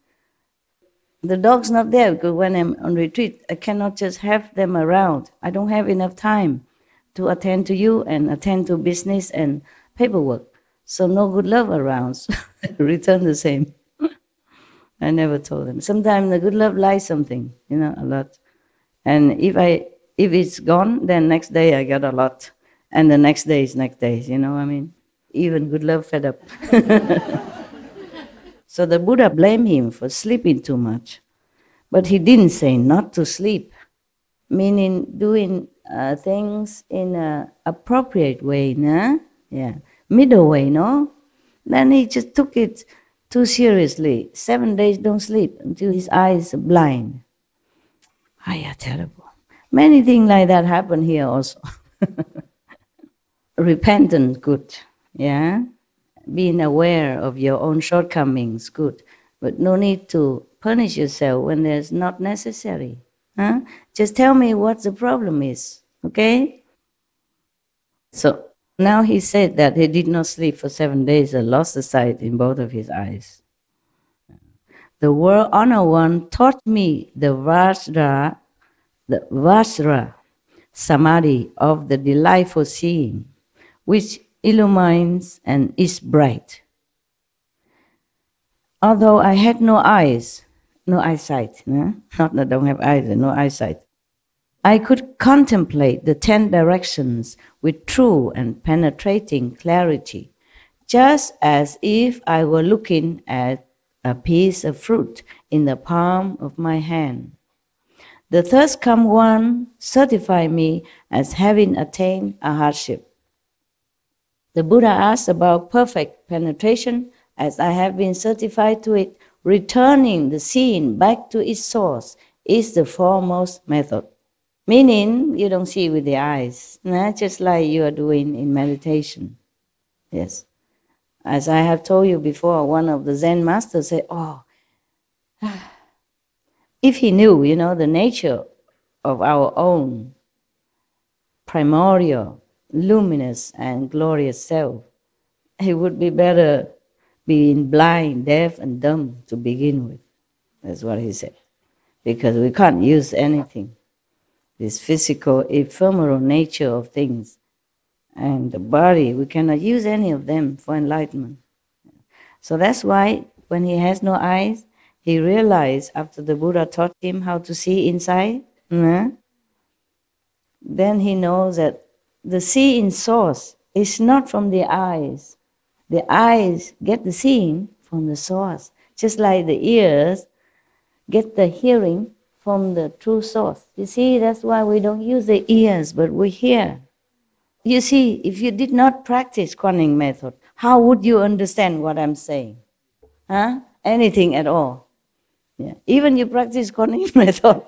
Speaker 1: The dog's not there because when I'm on retreat, I cannot just have them around. I don't have enough time to attend to you and attend to business and paperwork. So no good love around. So return the same. I never told them. Sometimes the good love likes something, a lot. And if it's gone, then next day I get a lot. And the next day is next day, Even good love fed up. So the Buddha blamed him for sleeping too much. But he didn't say not to sleep, meaning doing things in an appropriate way, nah? Yeah, middle way, no? Then he just took it too seriously. 7 days don't sleep until his eyes are blind. Terrible. Many things like that happen here also. Repentance, good, yeah? Being aware of your own shortcomings, good. But no need to punish yourself when there's not necessary. Huh? Just tell me what the problem is, okay? So now he said that he did not sleep for 7 days and lost the sight in both of his eyes. The World Honor One taught me the Vajra Samadhi of the delightful seeing, which illumines and is bright. Although I had no eyes, no eyesight, no? Not that I don't have eyes, no eyesight, I could contemplate the 10 directions with true and penetrating clarity, just as if I were looking at a piece of fruit in the palm of my hand. The third come one certified me as having attained a hardship. The Buddha asked about perfect penetration, as I have been certified to it. Returning the seeing back to its source is the foremost method. Meaning, you don't see with the eyes, just like you are doing in meditation. Yes. As I have told you before, one of the Zen masters said, if he knew, the nature of our own primordial, luminous and glorious self, he would be better being blind, deaf and dumb to begin with. That's what he said. Because we can't use anything. This physical, ephemeral nature of things and the body, we cannot use any of them for enlightenment. So that's why when he has no eyes, he realized after the Buddha taught him how to see inside, then he knows that the seeing source is not from the eyes. The eyes get the seeing from the source, just like the ears get the hearing from the true source. You see, that's why we don't use the ears, but we hear. You see, if you did not practice Kuan method, how would you understand what I'm saying? Huh? Anything at all. Yeah. Even you practice Kuan method.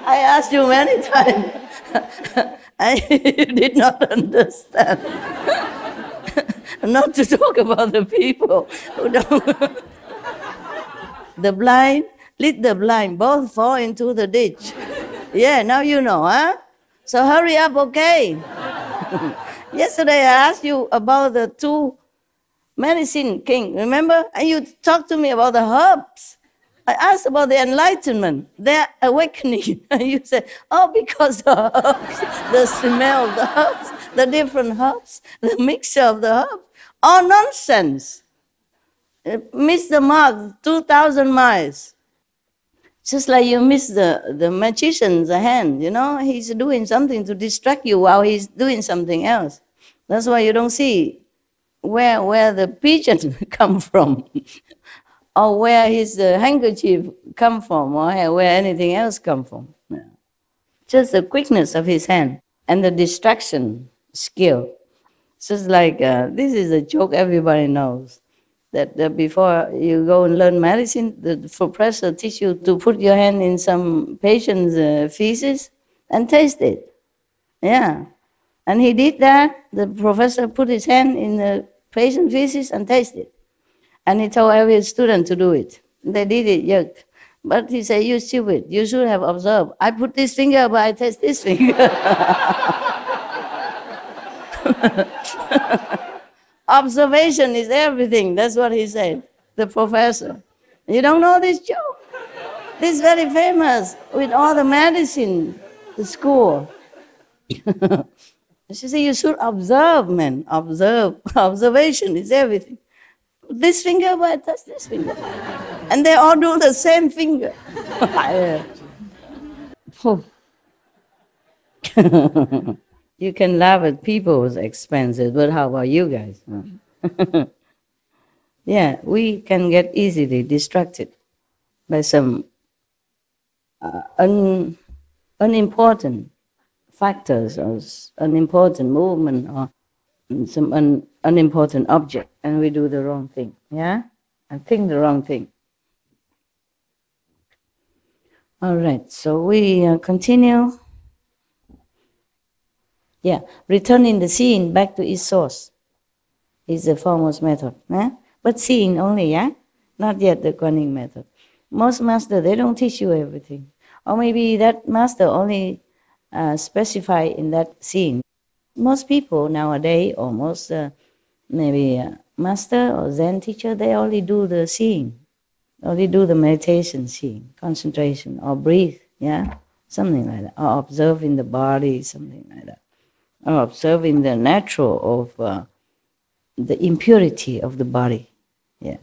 Speaker 1: I asked you many times. You did not understand. Not to talk about the people who don't. The blind, lead the blind, both fall into the ditch. Yeah, now you know, huh? So hurry up, okay? Yesterday I asked you about the 2 medicine king, remember? And you talked to me about the herbs. I asked about the enlightenment, their awakening. And you said, because the herbs, the smell of the herbs, the different herbs, the mixture of the herbs, all nonsense. Miss the mark 2,000 miles. Just like you miss the magician's hand, he's doing something to distract you while he's doing something else. That's why you don't see where the pigeon come from, or where his handkerchief come from, or where anything else come from. Yeah. Just the quickness of his hand and the distraction skill. Just like, this is a joke everybody knows. That before you go and learn medicine, the professor teach you to put your hand in some patient's feces and taste it. Yeah. And he did that. The professor put his hand in the patient's feces and tasted it. And he told every student to do it. They did it, yuck. But he said, you stupid, you should have observed. I put this finger, but I taste this finger. Observation is everything. That's what he said, the professor. You don't know this joke? This is very famous with all the medicine, the school. She said, you should observe, man. Observe. Observation is everything. This finger, but I touch this finger. And they all do the same finger. You can laugh at people's expenses, but how about you guys? Yeah, we can get easily distracted by some unimportant factors or unimportant movement or some unimportant object, and we do the wrong thing, yeah? And think the wrong thing. All right, so we continue. Yeah, returning the seeing back to its source is the foremost method. But seeing only, yeah? Not yet the Kuan Yin method. most masters, they don't teach you everything. Or maybe that master only specify in that scene. Most people nowadays, or most maybe master or Zen teacher, they only do the seeing, only do the meditation seeing, concentration, or breathe, yeah? Something like that. Or observing the body, something like that. Or observing the natural of the impurity of the body, yeah.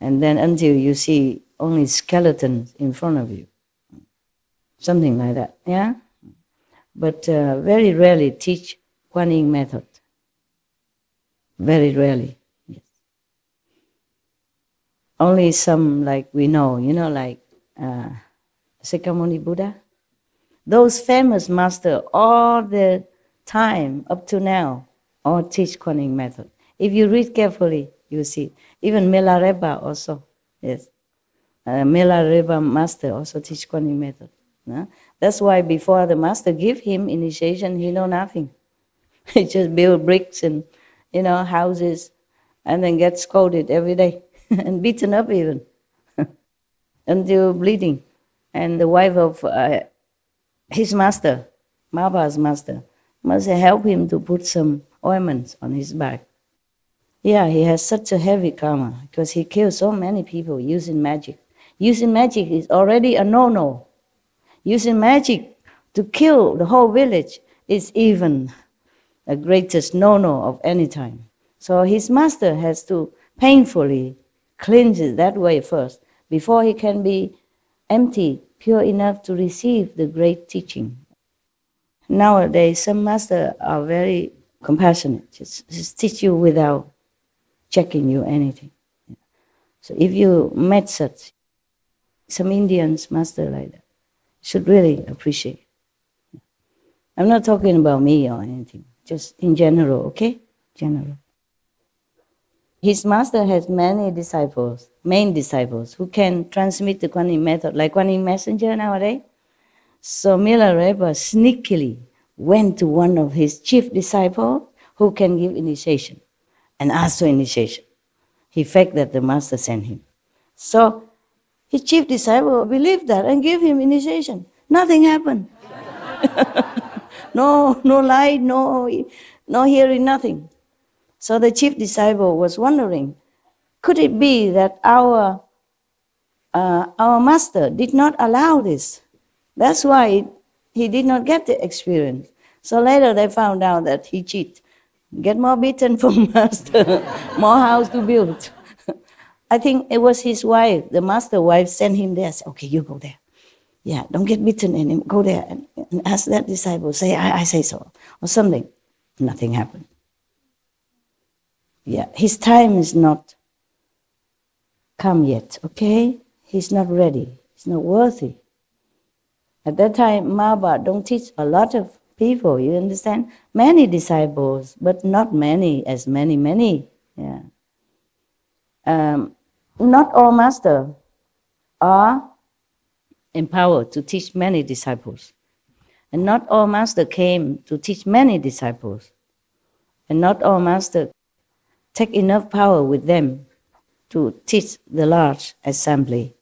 Speaker 1: And then until you see only skeletons in front of you. Something like that, yeah? But very rarely teach Kuan Yin method. Very rarely, yes. Only some, like we know, like Sakyamuni Buddha. Those famous masters, all the time up to now, all teach Kuan Yin method. If you read carefully, you see. Even Milarepa also, yes. Milarepa master also teach Kuan Yin method. No? That's why before the master give him initiation, he know nothing. He just build bricks and, houses, and then get scolded every day and beaten up even until bleeding. And the wife of his master, Maba's master, must help him to put some ointments on his back. Yeah, he has such a heavy karma because he killed so many people using magic. Using magic is already a no-no. Using magic to kill the whole village is even the greatest no-no of any time. So his master has to painfully cleanse it that way first before he can be empty, pure enough to receive the great teaching. Nowadays, some masters are very compassionate, just teach you without checking you anything. So if you met such, some Indians master like that, should really appreciate. I'm not talking about me or anything, just in general, okay? General. His master has many disciples, main disciples, who can transmit the Kuan Yin method, like Kuan Yin messenger nowadays. So Milarepa sneakily went to one of his chief disciples who can give initiation and asked for initiation. He faked that the master sent him. So his chief disciple believed that and gave him initiation. Nothing happened. No light, no hearing, nothing. So the chief disciple was wondering, could it be that our master did not allow this? That's why he did not get the experience. So later they found out that he cheated. Get more beaten from master, more house to build. I think it was his wife, the master wife, sent him there. Said, okay, you go there. Yeah, don't get beaten and go there and ask that disciple, say, I say so, or something. Nothing happened. Yeah, his time is not come yet, okay? He's not ready. He's not worthy. At that time, Maba don't teach a lot of people, you understand? Many disciples, but not many as many. Yeah. Not all masters are empowered to teach many disciples. And not all masters came to teach many disciples. And not all masters take enough power with them to teach the large assembly.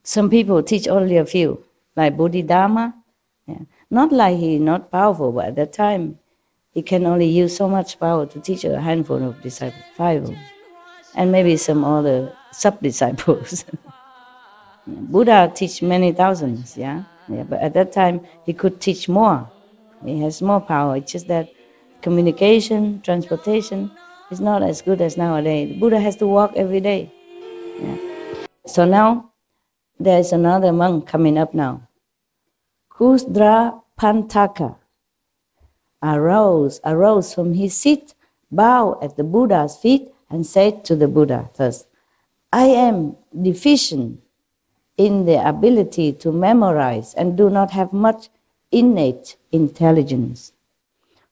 Speaker 1: Some people teach only a few, like Bodhidharma. Yeah. Not like he's not powerful, but at that time, he can only use so much power to teach a handful of disciples, 5, and maybe some other sub-disciples. Buddha teach many thousands, yeah? But at that time, he could teach more. He has more power. It's just that communication, transportation is not as good as nowadays. Buddha has to walk every day. Yeah. So now, there is another monk coming up now. Kusdra Pantaka arose from his seat, bowed at the Buddha's feet, and said to the Buddha thus, I am deficient in the ability to memorize and do not have much innate intelligence.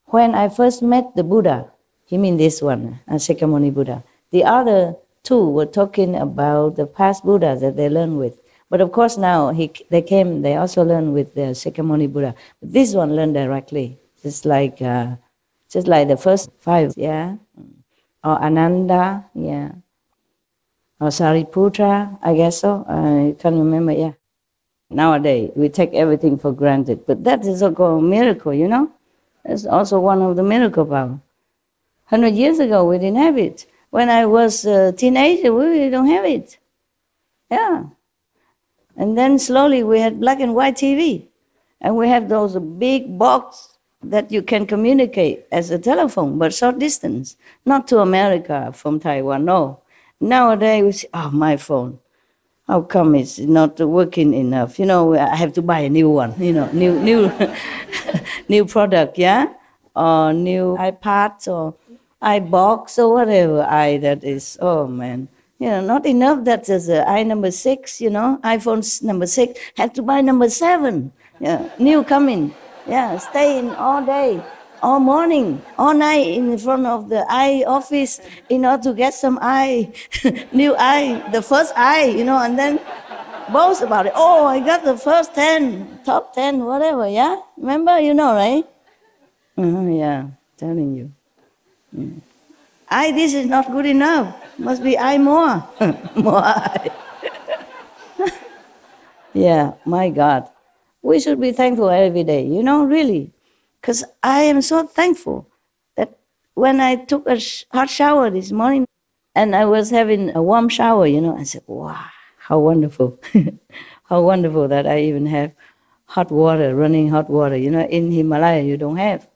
Speaker 1: When I first met the Buddha, he means this one, Sakyamuni Buddha, the other two were talking about the past Buddhas that they learned with. But of course now they also learned with the Sakyamuni Buddha. But this one learned directly, just like the first 5, yeah? Or Ananda, yeah? or Sariputra, I guess so. I can't remember, yeah. Nowadays, we take everything for granted. But that is also a miracle, you know? It's also one of the miracle power. 100 years ago, we didn't have it. When I was a teenager, we don't have it. Yeah. And then slowly we had black and white TV. And we have those big box that you can communicate as a telephone, but short distance. Not to America from Taiwan, no. Nowadays, we say, oh, my phone. How come it's not working enough? You know, I have to buy a new one, you know, new new product, yeah? Or new iPad or iBox or whatever that is. Oh, man. You know, not enough that there's an number 6, you know, iPhone number 6. Have to buy number 7. Yeah, new coming. Yeah, stay in all day, all morning, all night in front of the eye office in order to get some eye, new eye, the first eye, you know, and then boast about it. Oh, I got the first 10, top 10, whatever, yeah? Remember, you know, right? Yeah, telling you. This is not good enough. Must be more. More eye. Yeah, my God. We should be thankful every day, you know, really. Because I am so thankful that when I took a hot shower this morning and I was having a warm shower, you know, I said, wow, how wonderful. How wonderful that I even have hot water, running hot water. You know, in Himalaya you don't have.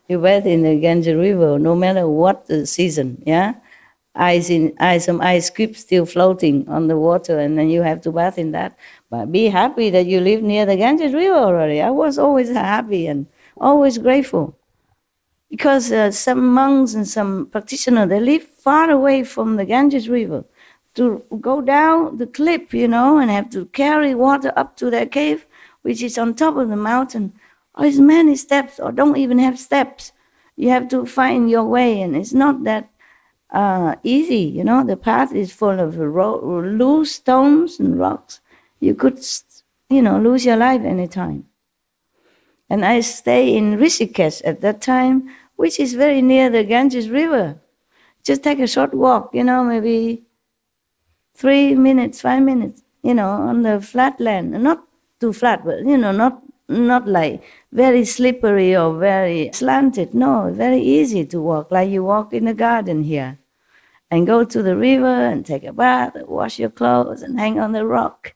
Speaker 1: You bathe in the Ganges River no matter what the season, yeah? Some ice cubes still floating on the water, and then you have to bath in that. But be happy that you live near the Ganges River already. I was always happy and always grateful. Because some monks and some practitioners, they live far away from the Ganges River. To go down the cliff, you know, and have to carry water up to their cave, which is on top of the mountain. Oh, it's many steps, or don't even have steps. You have to find your way, and it's not that easy, you know. The path is full of loose stones and rocks. You could, you know, lose your life anytime. And I stay in Rishikesh at that time, which is very near the Ganges River. Just take a short walk, you know, maybe 3 minutes, 5 minutes, you know, on the flat land. Not too flat, but, you know, not like very slippery or very slanted. No, very easy to walk, like you walk in the garden here. And go to the river and take a bath, wash your clothes and hang on the rock.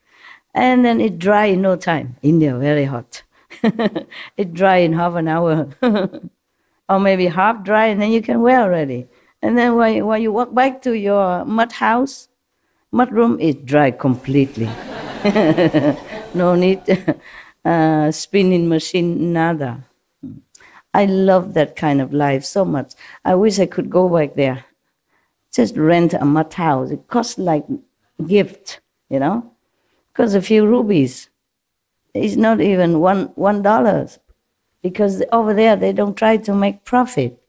Speaker 1: And then it dry in no time. India, very hot. It dry in half an hour. Or maybe half dry, and then you can wear already. And then when you walk back to your mud house, mud room, it dry completely. No need spinning machine, nada. I love that kind of life so much. I wish I could go back there. Just rent a mud house. It costs like a gift, you know. Costs a few rupees. It's not even $1. Because over there they don't try to make profit.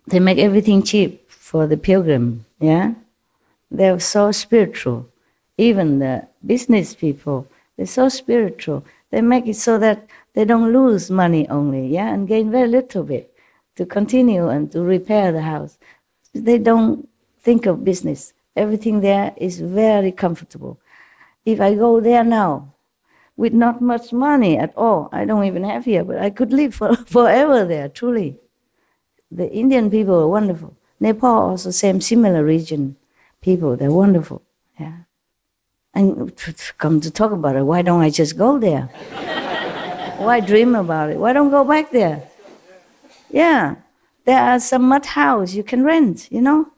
Speaker 1: They make everything cheap for the pilgrim, yeah? They're so spiritual. Even the business people, they're so spiritual. They make it so that they don't lose money only, yeah, and gain very little bit to continue and to repair the house. They don't think of business. Everything there is very comfortable. If I go there now, with not much money at all, I don't even have here, but I could live forever there, truly. The Indian people are wonderful. Nepal also similar region people, they're wonderful, yeah. And come to talk about it, why don't I just go there? Why dream about it? Why don't go back there? Yeah, there are some mud house you can rent, you know.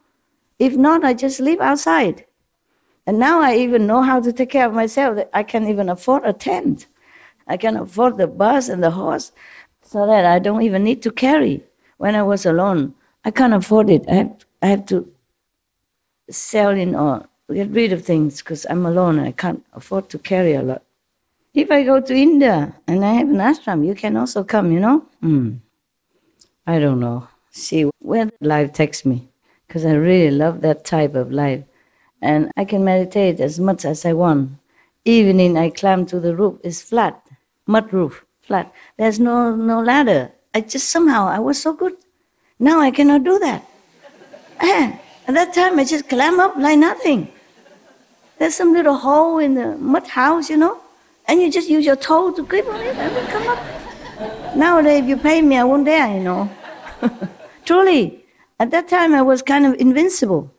Speaker 1: If not, I just live outside. And now I even know how to take care of myself. I can even afford a tent. I can afford the bus and the horse so that I don't even need to carry. When I was alone, I can't afford it. I have to sell in or get rid of things because I'm alone and I can't afford to carry a lot. If I go to India and I have an ashram, you can also come, you know? I don't know. See where life takes me, because I really love that type of life. And I can meditate as much as I want. Evening I climb to the roof, it's flat, mud roof, flat. There's no ladder. I was so good. Now I cannot do that. At that time I just climb up like nothing. There's some little hole in the mud house, you know, and you just use your toe to grip on it and it will come up. Nowadays, if you pay me, I won't dare, you know. Truly, at that time I was kind of invincible.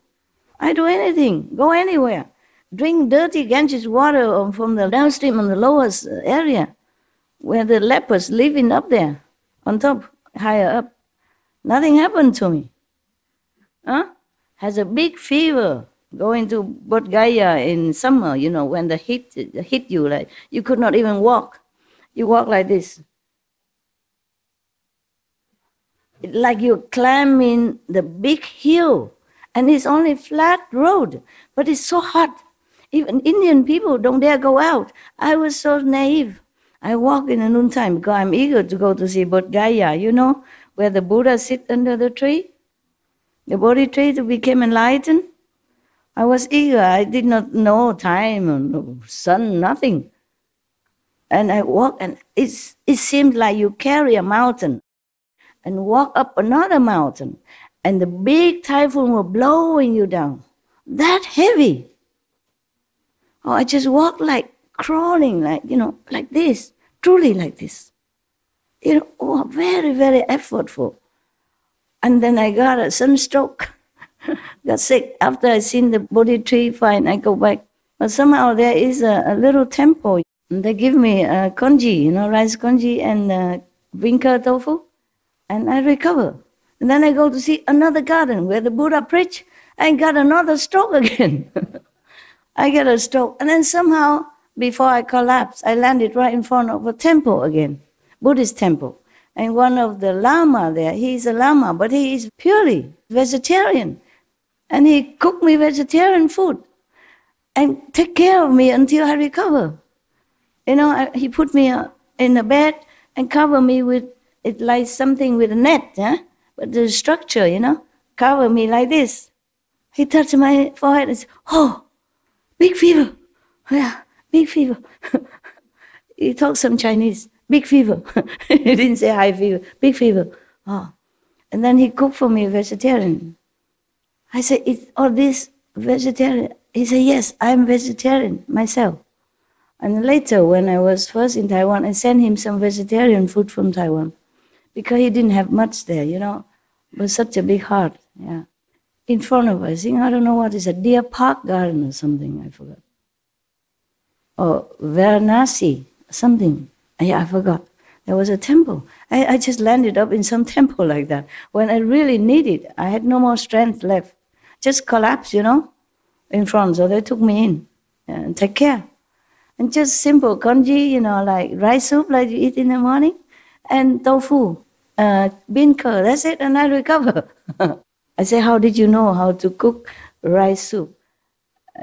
Speaker 1: I do anything, go anywhere, drink dirty Ganges water from the downstream on the lowest area where the lepers living up there, on top, higher up. Nothing happened to me. Has a big fever, going to Bodh Gaya in summer, you know, when the heat hit you, like you could not even walk. You walk like this. Like you're climbing the big hill, and it's only flat road, but it's so hot. Even Indian people don't dare go out. I was so naive. I walk in the noontime because I'm eager to go to see Bodh Gaya, you know, where the Buddha sit under the tree, the Bodhi tree, to become enlightened. I was eager. I did not know time or no sun, nothing. And I walk, and it seemed like you carry a mountain and walk up another mountain, and the big typhoon were blowing you down. That heavy. Oh, I just walked like crawling, like, you know, like this, truly like this. You know, oh, very, very effortful. And then I got a sunstroke, got sick. After I seen the Bodhi tree, fine, I go back. But somehow there is a little temple. And they give me congee, you know, rice congee and vinca tofu. And I recover. And then I go to see another garden where the Buddha preached. I got another stroke again. I get a stroke. And then somehow, before I collapsed, I landed right in front of a temple again, Buddhist temple. And one of the Lama there, he's a Lama, but he is purely vegetarian. And he cooked me vegetarian food and take care of me until I recover. You know, he put me in a bed and cover me with, it like something with a net, but the structure, you know, cover me like this. He touched my forehead and said, oh, big fever. Yeah, big fever. He talked some Chinese. Big fever. He didn't say high fever. Big fever. Oh. And then he cooked for me vegetarian. I said, is all this vegetarian? He said, yes, I'm vegetarian myself. And later, when I was first in Taiwan, I sent him some vegetarian food from Taiwan because he didn't have much there, you know, but such a big heart, yeah. In front of us, I don't know what is a deer park garden or something, I forgot. Or Varanasi, something, yeah, I forgot. There was a temple. I just landed up in some temple like that. When I really needed, I had no more strength left. Just collapsed, you know, in front. So they took me in and take care. And just simple congee, you know, like rice soup like you eat in the morning, and tofu, bean curd, that's it, and I recover. I say, how did you know how to cook rice soup?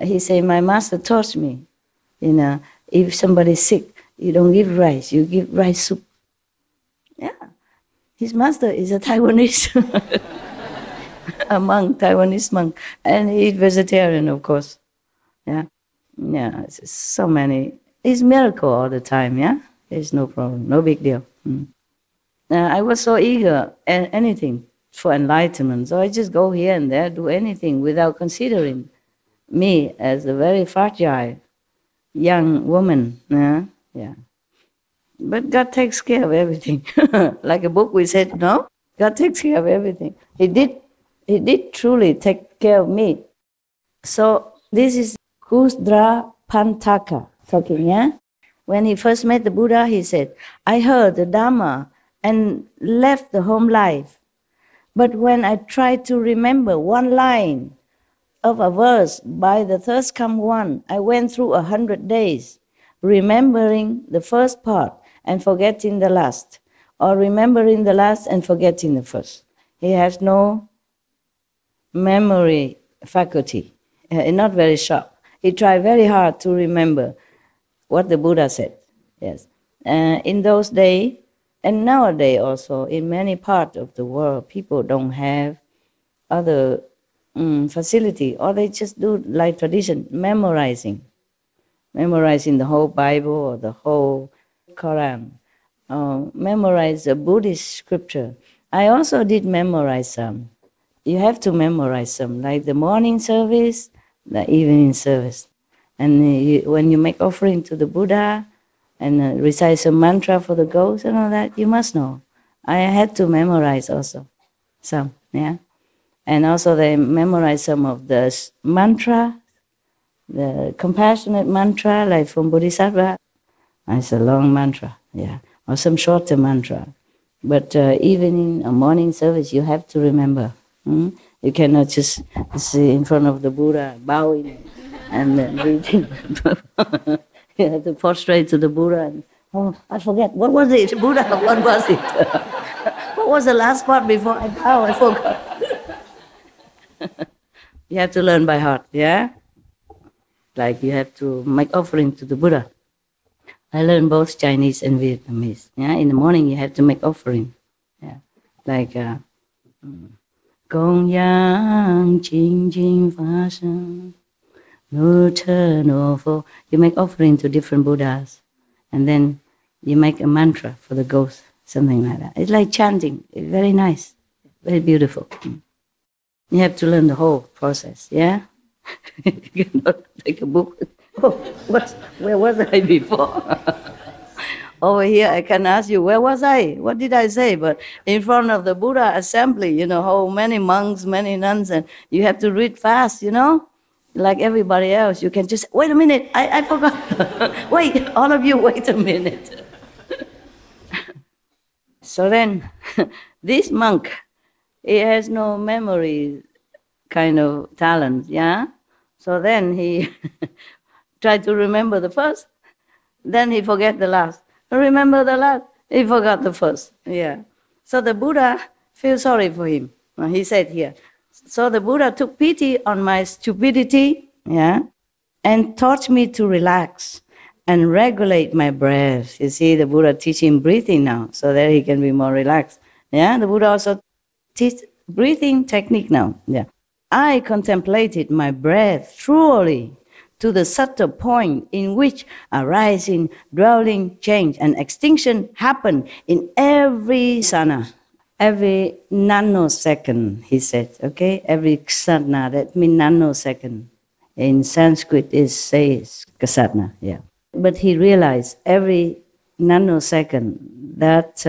Speaker 1: He said, my master taught me, you know, if somebody's sick, you don't give rice, you give rice soup. Yeah, his master is a Taiwanese, a monk, Taiwanese monk, and he's vegetarian, of course. Yeah, yeah, it's so many. It's miracle all the time, yeah? There's no problem, no big deal. I was so eager, anything for enlightenment, so I just go here and there, do anything without considering me as a very fragile young woman. Yeah. But God takes care of everything. Like a book we said, no? God takes care of everything. He did truly take care of me. So this is Kusdra Pantaka talking, yeah? When he first met the Buddha, he said, I heard the Dhamma and left the home life. But when I tried to remember one line of a verse by the thirst come one, I went through 100 days, remembering the first part and forgetting the last, or remembering the last and forgetting the first. He has no memory faculty, not very sharp. He tried very hard to remember what the Buddha said. Yes, in those days, and nowadays also, in many parts of the world, people don't have other facility, or they just do like tradition, memorizing the whole Bible or the whole Quran, memorize the Buddhist scripture. I also did memorize some. You have to memorize some, like the morning service, the evening service. And when you make offering to the Buddha and recite some mantra for the ghost and all that, you must know. I had to memorize also some, yeah. And also they memorize some of the mantra, the compassionate mantra, like from Bodhisattva. It's a long mantra, yeah, or some shorter mantra. But even in a morning service, you have to remember. You cannot just sit in front of the Buddha, bowing and reading. You have to prostrate to the Buddha. And, oh, I forget. What was it, Buddha? What was it? What was the last part before I bow? I forgot. You have to learn by heart, yeah? Like you have to make offering to the Buddha. I learned both Chinese and Vietnamese. Yeah, in the morning you have to make offering. Yeah, like Gong Yang Jing Jing Fa Sheng No Che No Fo. You make offering to different Buddhas, and then you make a mantra for the ghost, something like that. It's like chanting. It's very nice, very beautiful. You have to learn the whole process. Yeah, you cannot take a book. Oh, where was I before? Over here, I can ask you, where was I? What did I say? But in front of the Buddha assembly, how many monks, many nuns, and you have to read fast, like everybody else. You can just, wait a minute, I forgot. Wait, all of you, wait a minute. So then, this monk, he has no memory kind of talent, yeah? So then he tried to remember the first, then he forget the last. Remember the last, he forgot the first. Yeah. So the Buddha feels sorry for him. He said here. So the Buddha took pity on my stupidity, yeah, and taught me to relax and regulate my breath. You see, the Buddha teach him breathing now, so that he can be more relaxed. Yeah. The Buddha also teach breathing technique now. Yeah. I contemplated my breath thoroughly to the subtle point in which arising, dwelling, change, and extinction happen in every sana, every nanosecond, he said, okay? Every ksatna, that means nanosecond. In Sanskrit, it says ksatna, yeah. But he realized every nanosecond that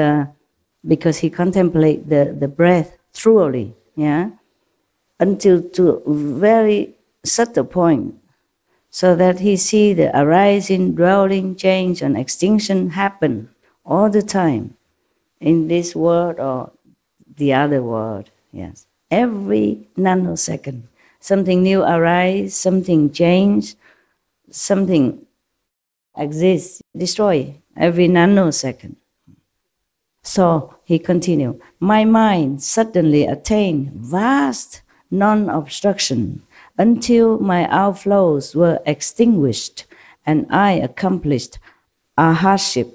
Speaker 1: because he contemplated the breath thoroughly, yeah, until to very subtle point, so that he see the arising, dwelling, change, and extinction happen all the time in this world or the other world. Yes, every nanosecond, something new arise, something change, something exists, destroy every nanosecond. So he continued, my mind suddenly attained vast non-obstruction until my outflows were extinguished and I accomplished arhatship.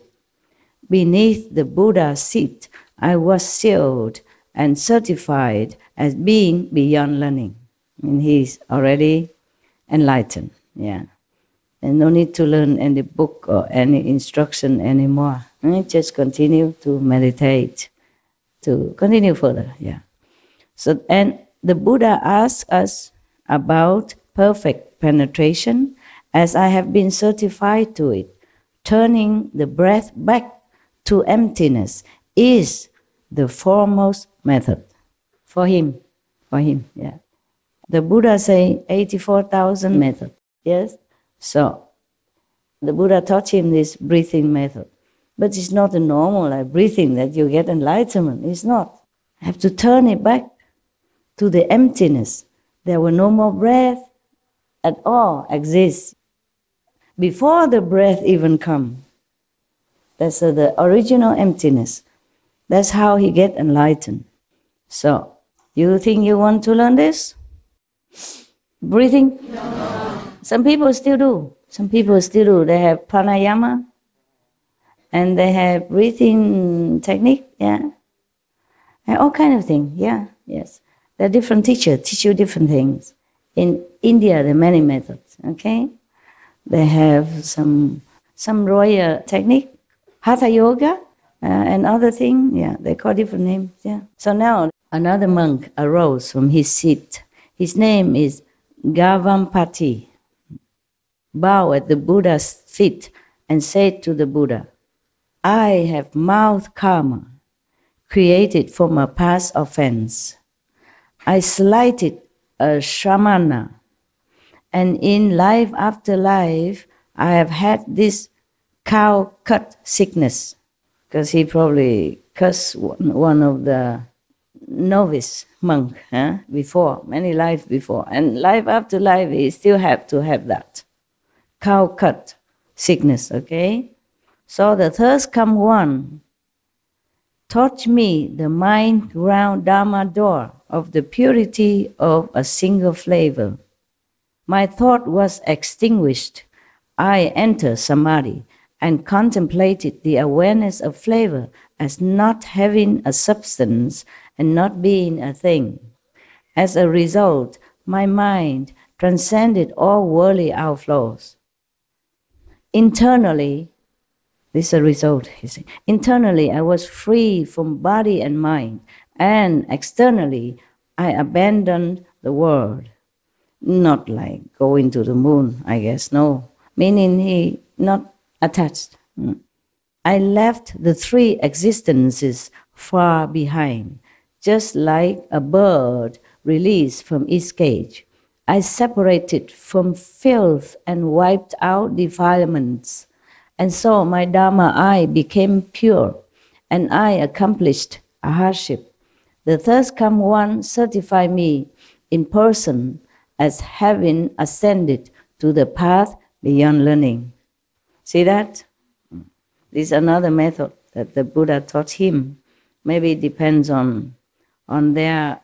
Speaker 1: Beneath the Buddha's seat, I was sealed and certified as being beyond learning. And he's already enlightened, yeah. And no need to learn any book or any instruction anymore. Just continue to meditate, to continue further, yeah. So, and the Buddha asks us about perfect penetration, as I have been certified to it. Turning the breath back to emptiness is the foremost method for him, yeah. The Buddha say 84,000 methods, yes? So the Buddha taught him this breathing method. But it's not a normal like breathing that you get enlightenment. It's not. You have to turn it back to the emptiness. There were no more breath at all exist before the breath even come. That's the original emptiness. That's how he get enlightened. So, you think you want to learn this? Breathing? No. Some people still do. They have pranayama and they have breathing technique, yeah. And all kind of things, yeah, yes. There are different teachers teach you different things. In India, there are many methods, okay? They have some royal technique, hatha yoga, and other things, yeah, they call different names, yeah. So now another monk arose from his seat. His name is Gavampati. bow at the Buddha's feet and said to the Buddha, I have mouth karma, created from a past offense. I slighted a Shramana, and in life after life, I have had this cow cut sickness, because he probably cursed one of the novice monk before, many lives before. And life after life, he still have to have that cow cut sickness, okay? So the third come one taught me the mind round Dharma door of the purity of a single flavor. My thought was extinguished. I entered Samadhi and contemplated the awareness of flavor as not having a substance and not being a thing. As a result, my mind transcended all worldly outflows. Internally, this is a result, you see. Internally, I was free from body and mind, and externally, I abandoned the world. Not like going to the moon, I guess, no. Meaning he not attached. I left the three existences far behind, just like a bird released from its cage. I separated from filth and wiped out defilements. And so my Dharma eye became pure, and I accomplished a hardship. The third come one certified me in person as having ascended to the path beyond learning. See that? This is another method that the Buddha taught him. Maybe it depends on their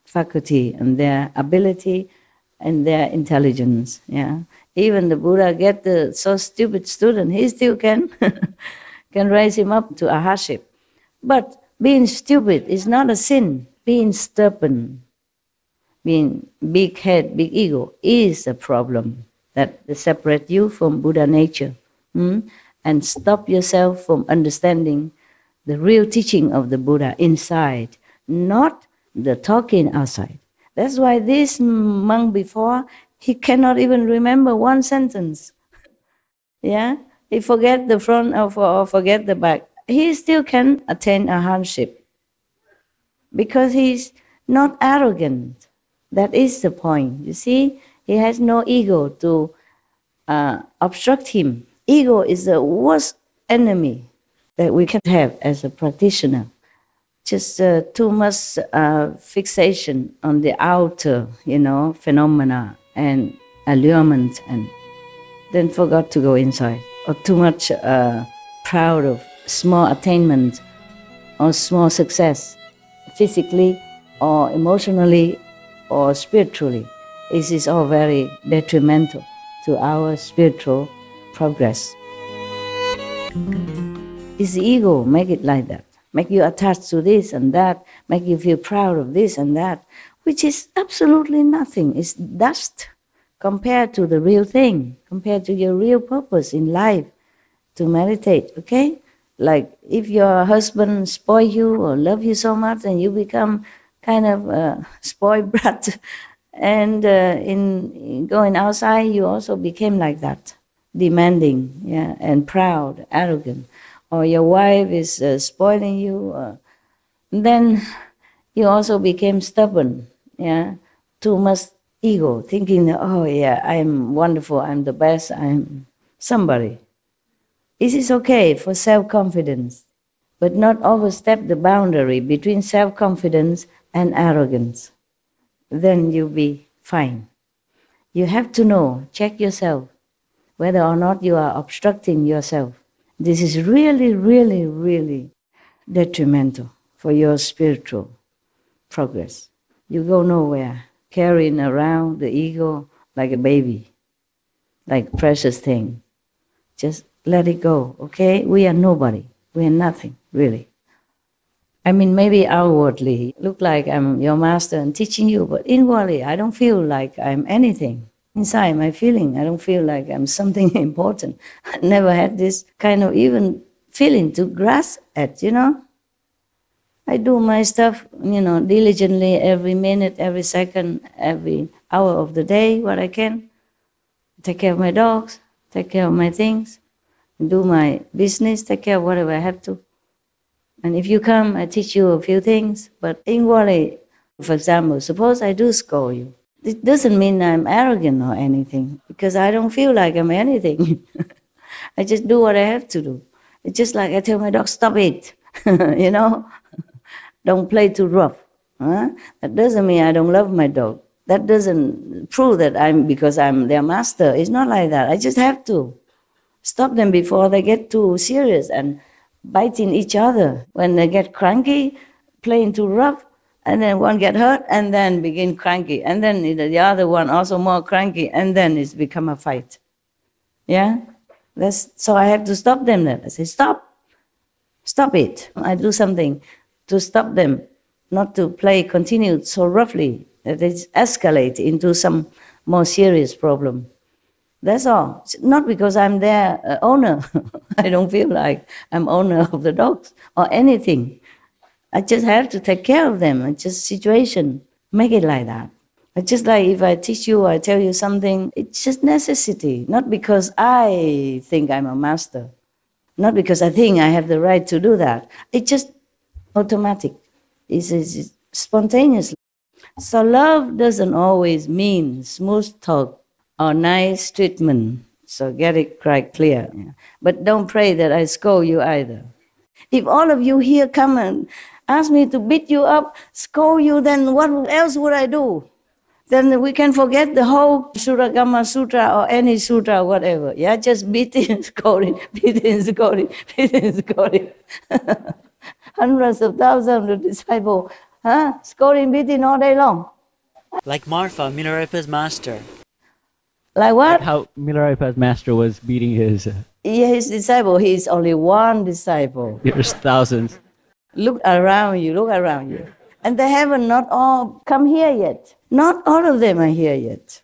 Speaker 1: faculty and their ability and their intelligence. Yeah, even the Buddha get the so stupid student, he still can raise him up to a hardship. But being stupid is not a sin. Being stubborn, being big head, big ego is a problem that separate you from Buddha nature, and stop yourself from understanding the real teaching of the Buddha inside, not the talking outside. That's why this monk before, he cannot even remember one sentence. Yeah, he forget the front or forget the back. He still can attain a hardship because he's not arrogant. That is the point. You see, he has no ego to obstruct him. Ego is the worst enemy that we can have as a practitioner. Just too much fixation on the outer, phenomena and allurement, and then forgot to go inside. Or too much proud of small attainment or small success, physically or emotionally or spiritually. This is all very detrimental to our spiritual progress. It's the ego make it like that, make you attached to this and that, make you feel proud of this and that, which is absolutely nothing. It's dust compared to the real thing, compared to your real purpose in life, to meditate, okay? Like if your husband spoil you or love you so much and you become kind of a spoiled brat, and in going outside you also became like that, demanding, and proud, arrogant. Or your wife is spoiling you, then you also became stubborn, too much ego, thinking, oh yeah, I'm wonderful, I'm the best, I'm somebody. It is okay for self-confidence, but not overstep the boundary between self-confidence and arrogance. Then you'll be fine. You have to know, check yourself, whether or not you are obstructing yourself. This is really, really, really detrimental for your spiritual progress. You go nowhere, carrying around the ego like a baby, like a precious thing. Just let it go, okay? We are nobody. We are nothing, really. I mean, maybe outwardly, look like I'm your master and teaching you, but inwardly, I don't feel like I'm anything. Inside my feeling, I don't feel like I'm something important. I never had this kind of even feeling to grasp at, I do my stuff, diligently every minute, every second, every hour of the day, what I can. take care of my dogs, take care of my things, do my business, take care of whatever I have to. And if you come, I teach you a few things. But inwardly, for example, suppose I do scold you. It doesn't mean I'm arrogant or anything, because I don't feel like I'm anything. I just do what I have to do. It's just like I tell my dog, stop it, you know? Don't play too rough. Huh? That doesn't mean I don't love my dog. That doesn't prove that because I'm their master. It's not like that. I just have to stop them before they get too serious and biting each other. When they get cranky, playing too rough, and then one get hurt, and then begin cranky, and then the other one also more cranky, and then it's become a fight. Yeah? So I have to stop them then. I say, stop it. I do something to stop them, not to continue so roughly that it escalates into some more serious problem. That's all. Not because I'm their owner. I don't feel like I'm owner of the dogs or anything. I just have to take care of them. It's just situation. Make it like that. It's just like if I teach you, I tell you something, it's just necessity. Not because I think I'm a master. Not because I think I have the right to do that. It's just automatic. It's spontaneous. So love doesn't always mean smooth talk or nice treatment. So get it quite clear. Yeah. But don't pray that I scold you either. If all of you here come and ask me to beat you up, scold you, then what else would I do? Then we can forget the whole Surangama Sutra or any sutra or whatever. Yeah, just beating, scolding, beating, scolding, beating, scolding. Hundreds of thousands of disciples, scolding, beating all day long.
Speaker 3: Like Marfa, Milarepa's master.
Speaker 1: Like what?
Speaker 4: Like how Milarepa's master was beating his...
Speaker 1: his disciple. He is only one disciple.
Speaker 4: There's thousands.
Speaker 1: Look around you. And they haven't not all come here yet. Not all of them are here yet.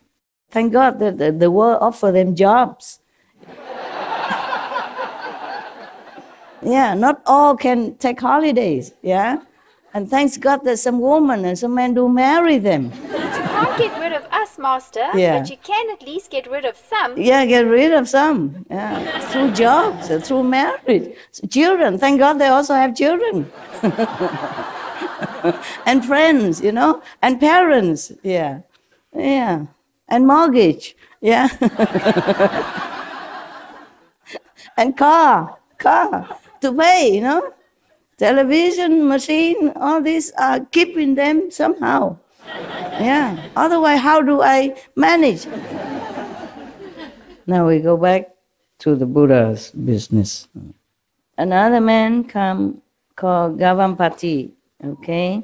Speaker 1: Thank God that the world offer them jobs. Yeah, not all can take holidays, yeah? And thanks God that some women and some men do marry them.
Speaker 5: You can't get rid of us, Master,
Speaker 1: Yeah.
Speaker 5: but you can at least get rid of some.
Speaker 1: Yeah, get rid of some. Yeah, through jobs, through marriage. Children, thank God they also have children. And friends, you know, and parents, yeah. And mortgage, yeah. And car to pay, you know. Television, machine, all these are keeping them somehow. Yeah, otherwise how do I manage? Now we go back to the Buddha's business. Another man come called Gavampati, okay?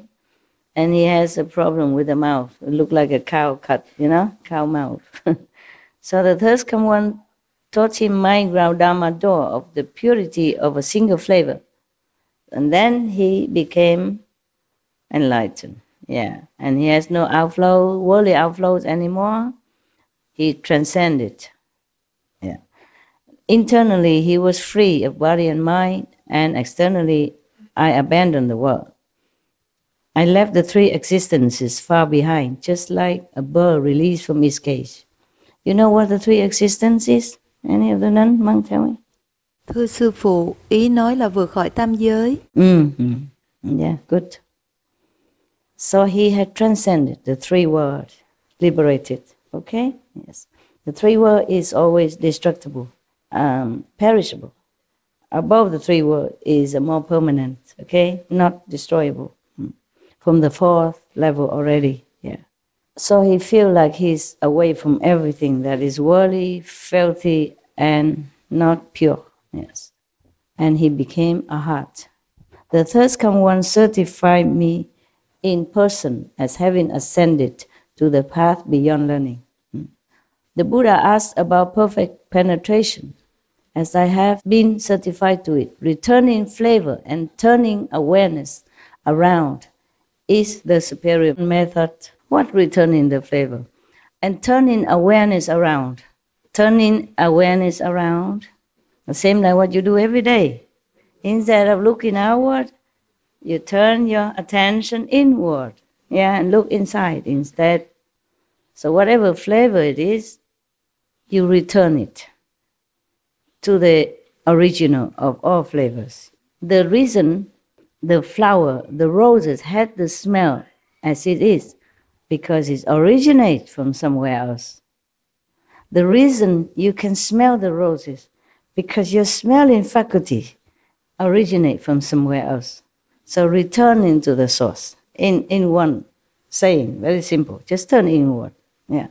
Speaker 1: And he has a problem with the mouth. It looked like a cow cut, you know, cow mouth. So the third come one taught him my ground Dharma door of the purity of a single flavor. And then he became enlightened, yeah. And he has no outflow, worldly outflows anymore. He transcended, yeah. Internally, he was free of body and mind, and externally, I abandoned the world. I left the three existences far behind, just like a bird released from its cage. You know what the three existences? Any of the nun, monk, tell me?
Speaker 6: Thưa sư phụ, ý nói là vượt khỏi tam giới.
Speaker 1: Yeah, good. So he had transcended the three worlds, liberated. Okay? Yes. The three worlds is always destructible, perishable. Above the three worlds is a more permanent, okay? Not destroyable. From the fourth level already, yeah. So he feels like he's away from everything that is worldly, filthy, and not pure. Yes. And he became a heart. The third come one certified me in person as having ascended to the path beyond learning. The Buddha asked about perfect penetration, as I have been certified to it. Returning flavor and turning awareness around is the superior method. What returning the flavor? And turning awareness around. Turning awareness around. The same like what you do every day. Instead of looking outward, you turn your attention inward. Yeah, and look inside instead. So whatever flavor it is, you return it to the original of all flavors. The reason the flower, the roses had the smell as it is, because it originates from somewhere else. The reason you can smell the roses, because your smelling faculty originate from somewhere else. So return into the source in one saying, very simple. Just turn inward. Yeah,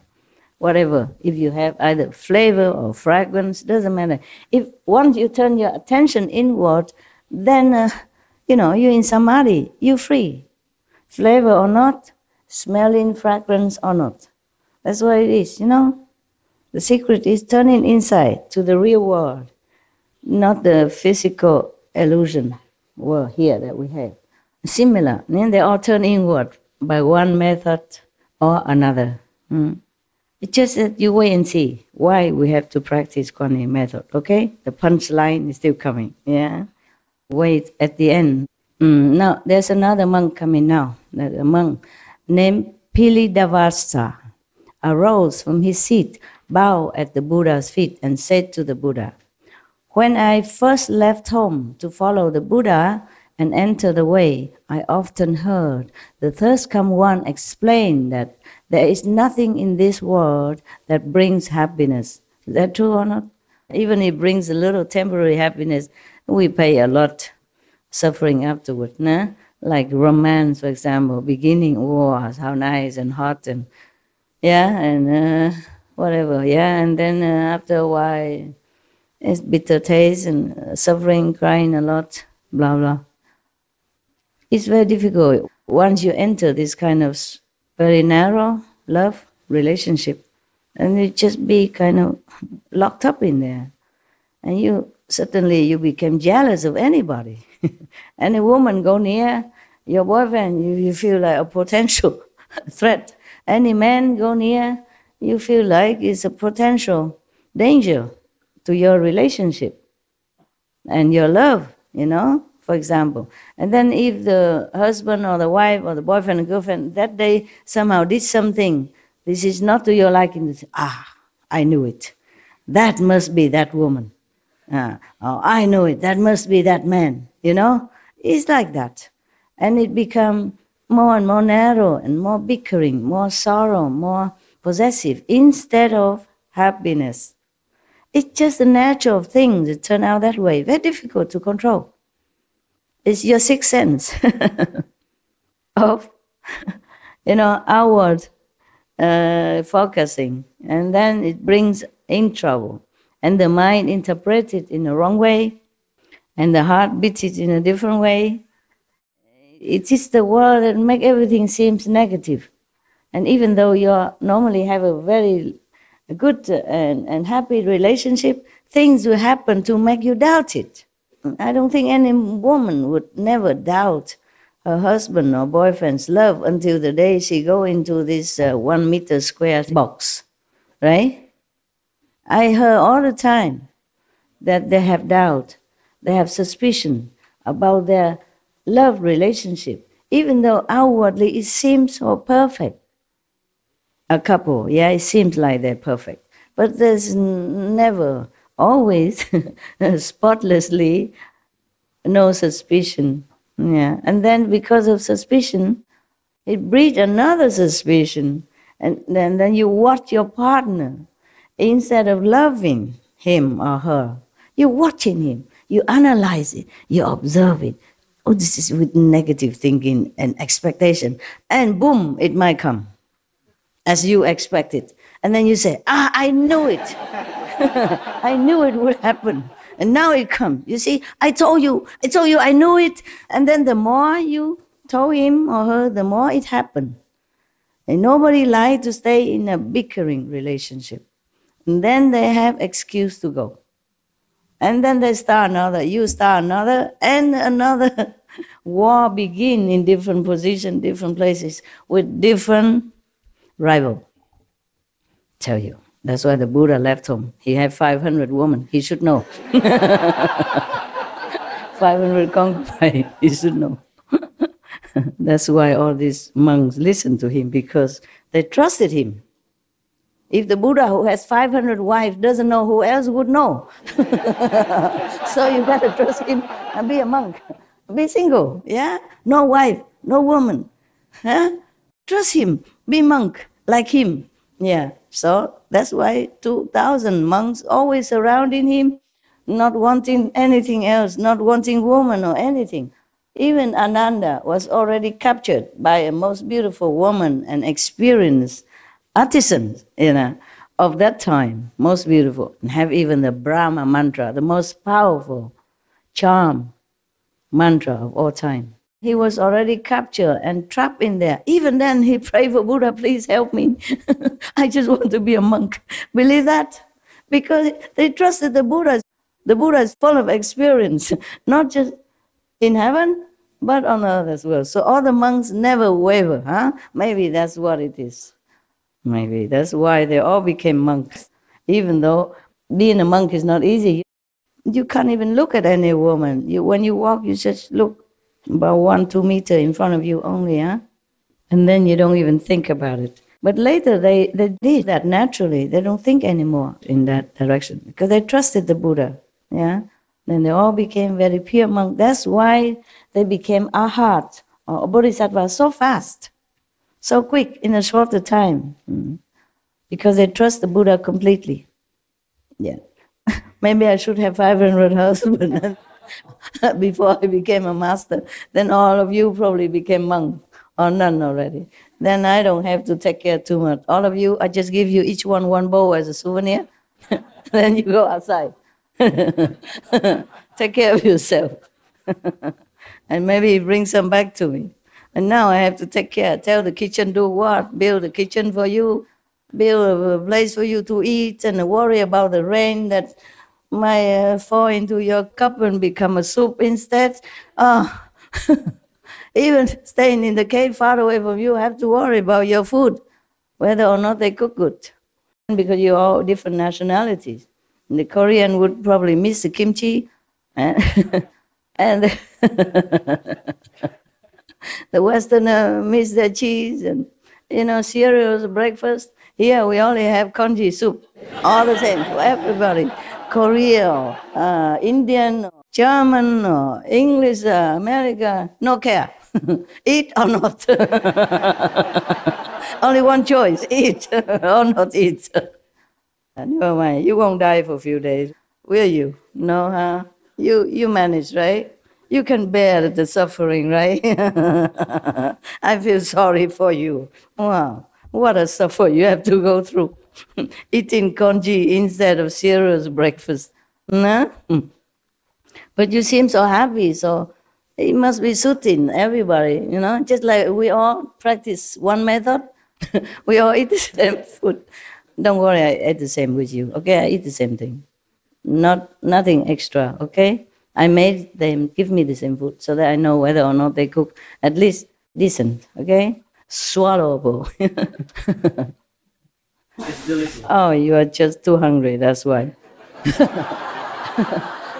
Speaker 1: whatever. If you have either flavor or fragrance, doesn't matter. If once you turn your attention inward, then you're in samadhi. You're free. Flavor or not, smelling fragrance or not. That's what it is. The secret is turning inside to the real world, not the physical illusion world here that we have. Similar, then they all turn inward by one method or another. It's just that you wait and see why we have to practice Kuan Yin method, okay? The punchline is still coming, yeah? Wait at the end. Now, there's another monk coming now. A monk named Pilidavasa arose from his seat, bowed at the Buddha's feet, and said to the Buddha, "When I first left home to follow the Buddha and enter the way, I often heard the thirst come one explain that there is nothing in this world that brings happiness." Is that true or not? Even if it brings a little temporary happiness, we pay a lot suffering afterward. Nah? Like romance, for example, beginning, how nice and hot and whatever, and then after a while, it's bitter taste and suffering, crying a lot, blah, blah. It's very difficult. Once you enter this kind of very narrow love relationship, and you just be kind of locked up in there. And you become jealous of anybody. Any woman go near your boyfriend, you feel like a potential threat. Any man go near, you feel like it's a potential danger to your relationship and your love, for example. And then if the husband or the wife or the boyfriend or girlfriend that day somehow did something, this is not to your liking, I knew it. That must be that woman. I know it. That must be that man. It's like that. And it becomes more and more narrow and more bickering, more sorrow, more possessive, instead of happiness. It's just the nature of things that turn out that way. Very difficult to control. It's your sixth sense of, outward focusing. And then it brings in trouble. And the mind interprets it in the wrong way. And the heart beats it in a different way. It is the world that makes everything seems negative. And even though you normally have a very good and happy relationship, things will happen to make you doubt it. I don't think any woman would never doubt her husband or boyfriend's love until the day she go into this 1 meter square box, right? I heard all the time that they have doubt, they have suspicion about their love relationship, even though outwardly it seems so perfect. A couple, it seems like they're perfect. But there's never, always, spotlessly, no suspicion. And then because of suspicion, it breeds another suspicion. And then you watch your partner. Instead of loving him or her, you're watching him. You analyze it. You observe it. Oh, this is with negative thinking and expectation. And boom, it might come as you expected. And then you say, I knew it. I knew it would happen. And now it comes. You see, I told you, I knew it. And then the more you told him or her, the more it happened. And nobody likes to stay in a bickering relationship. And then they have excuse to go. And then they start another, you start another, and another war begin in different positions, different places, with different rival. Tell you. That's why the Buddha left home. He had 500 women. He should know. 500 concubines. He should know. That's why all these monks listened to him, because they trusted him. If the Buddha who has 500 wives doesn't know, who else would know? So you got to trust him and be a monk. Be single, yeah? No wife, no woman. Huh? Trust him, be monk like him. Yeah, so that's why 2,000 monks always surrounding him, not wanting anything else, not wanting woman or anything. Even Ananda was already captured by a most beautiful woman and experienced artisan, of that time, most beautiful, and have even the Brahma mantra, the most powerful charm mantra of all time. He was already captured and trapped in there. Even then, he prayed for Buddha, please help me. I just want to be a monk. Believe that? Because they trusted the Buddha. The Buddha is full of experience, not just in heaven, but on earth as well. So all the monks never waver, huh? Maybe that's what it is. Maybe that's why they all became monks. Even though being a monk is not easy. You can't even look at any woman. When you walk, you just look about 1-2 meters in front of you only, huh? And then you don't even think about it. But later they did that naturally. They don't think anymore in that direction because they trusted the Buddha, yeah? Then they all became very pure monks. That's why they became arhat or bodhisattva so fast, so quick, in a shorter time. Because they trust the Buddha completely. Yeah. Maybe I should have 500 husbands before I became a master. Then all of you probably became monk or nun already. Then I don't have to take care too much. All of you, I just give you each one bowl as a souvenir. Then you go outside. Take care of yourself. And maybe bring some back to me. And now I have to take care. Tell the kitchen do what? Build a kitchen for you. Build a place for you to eat and worry about the rain that might fall into your cup and become a soup instead. Even staying in the cave far away from you, have to worry about your food, whether or not they cook good. Because you're all different nationalities. The Korean would probably miss the kimchi, and the Westerner miss their cheese and, cereals, breakfast. Here we only have congee soup, all the same for everybody. Korea, Indian, German, or English, America, no care. Eat or not. Only one choice, eat or not eat. Never mind, you won't die for a few days, will you? No, huh? You manage, right? You can bear the suffering, right? I feel sorry for you. Wow, what a suffer you have to go through. Eating congee instead of cereals breakfast. Nah? But you seem so happy, so it must be suiting everybody, just like we all practice one method. We all eat the same food. Don't worry, I eat the same with you, okay? I eat the same thing. Nothing extra, okay? I made them give me the same food so that I know whether or not they cook at least decent, okay? Swallowable.
Speaker 3: It's delicious.
Speaker 1: Oh, you are just too hungry, that's why.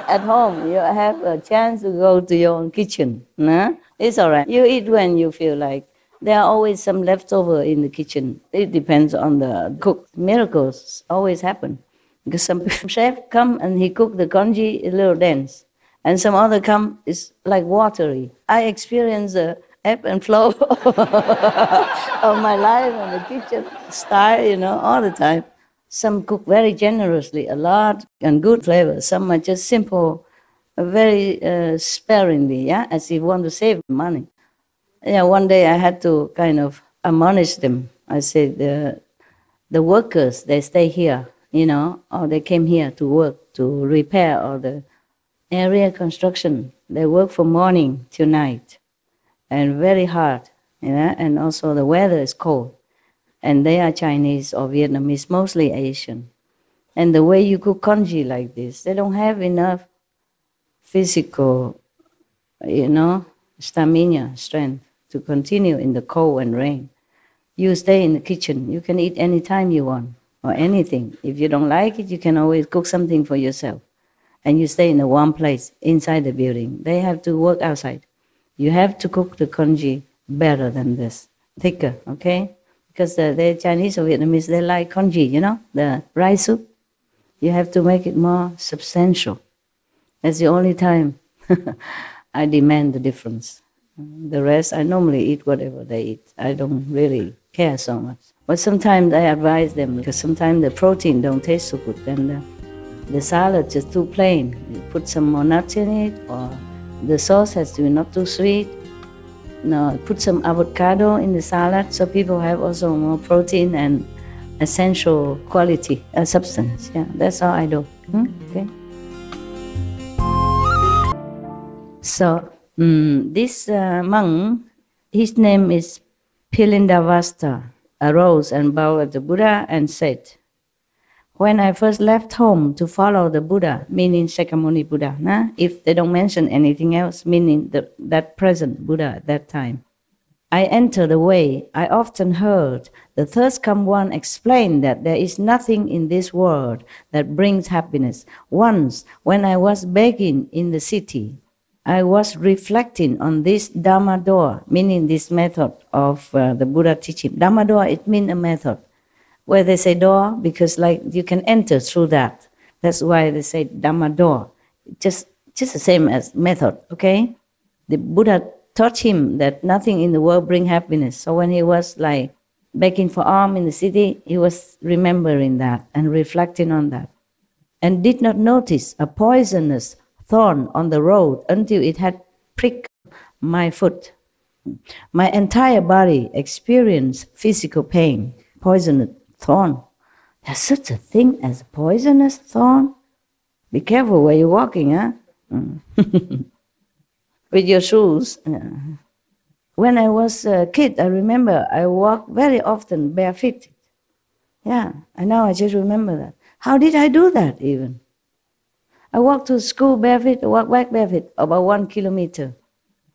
Speaker 1: At home, you have a chance to go to your own kitchen. Nah? It's all right. You eat when you feel like. There are always some leftover in the kitchen. It depends on the cook. Miracles always happen. Because some chef come and he cook the congee a little dense. And some other come, it's like watery. I experience the ebb and flow of my life in the kitchen style, all the time. Some cook very generously, a lot, and good flavor. Some are just simple, very sparingly, yeah, as if want to save money. Yeah, one day I had to kind of admonish them. I said, the workers, they stay here, or they came here to work, to repair all the area construction. They work from morning till night, and very hard, and also the weather is cold. And they are Chinese or Vietnamese, mostly Asian. And the way you cook congee like this, they don't have enough physical, stamina, strength to continue in the cold and rain. You stay in the kitchen. You can eat any time you want or anything. If you don't like it, you can always cook something for yourself. And you stay in a warm place inside the building. They have to work outside. You have to cook the congee better than this, thicker, okay? because the Chinese or Vietnamese, they like congee, you know, the rice soup. You have to make it more substantial. That's the only time I demand the difference. The rest, I normally eat whatever they eat. I don't really care so much. But sometimes I advise them, because sometimes the protein don't taste so good, and the salad just too plain. You put some more nuts in it, or the sauce has to be not too sweet. No, put some avocado in the salad so people have also more protein and essential quality, substance. Yeah, that's all I do. Okay. So this monk, his name is Pilindavasta, arose and bowed at the Buddha and said, "When I first left home to follow the Buddha," meaning Shakyamuni Buddha, if they don't mention anything else, meaning that present Buddha at that time, "I entered the way. I often heard the thirst-come one explain that there is nothing in this world that brings happiness. Once, when I was begging in the city, I was reflecting on this Dhamma door," meaning this method of the Buddha teaching. Dhamma door, it means a method. Where they say door, because like you can enter through that. That's why they say Dhamma door. Just the same as method, okay? The Buddha taught him that nothing in the world brings happiness. So when he was like begging for alms in the city, he was remembering that and reflecting on that. And did not notice a poisonous thorn on the road until it had pricked my foot. My entire body experienced physical pain. Poisonous thorn. There's such a thing as poisonous thorn. Be careful where you're walking, huh? With your shoes. When I was a kid, I remember I walked very often barefoot. Yeah, and now I just remember that. How did I do that even? I walked to school barefoot, I walked back barefoot, about 1 kilometer.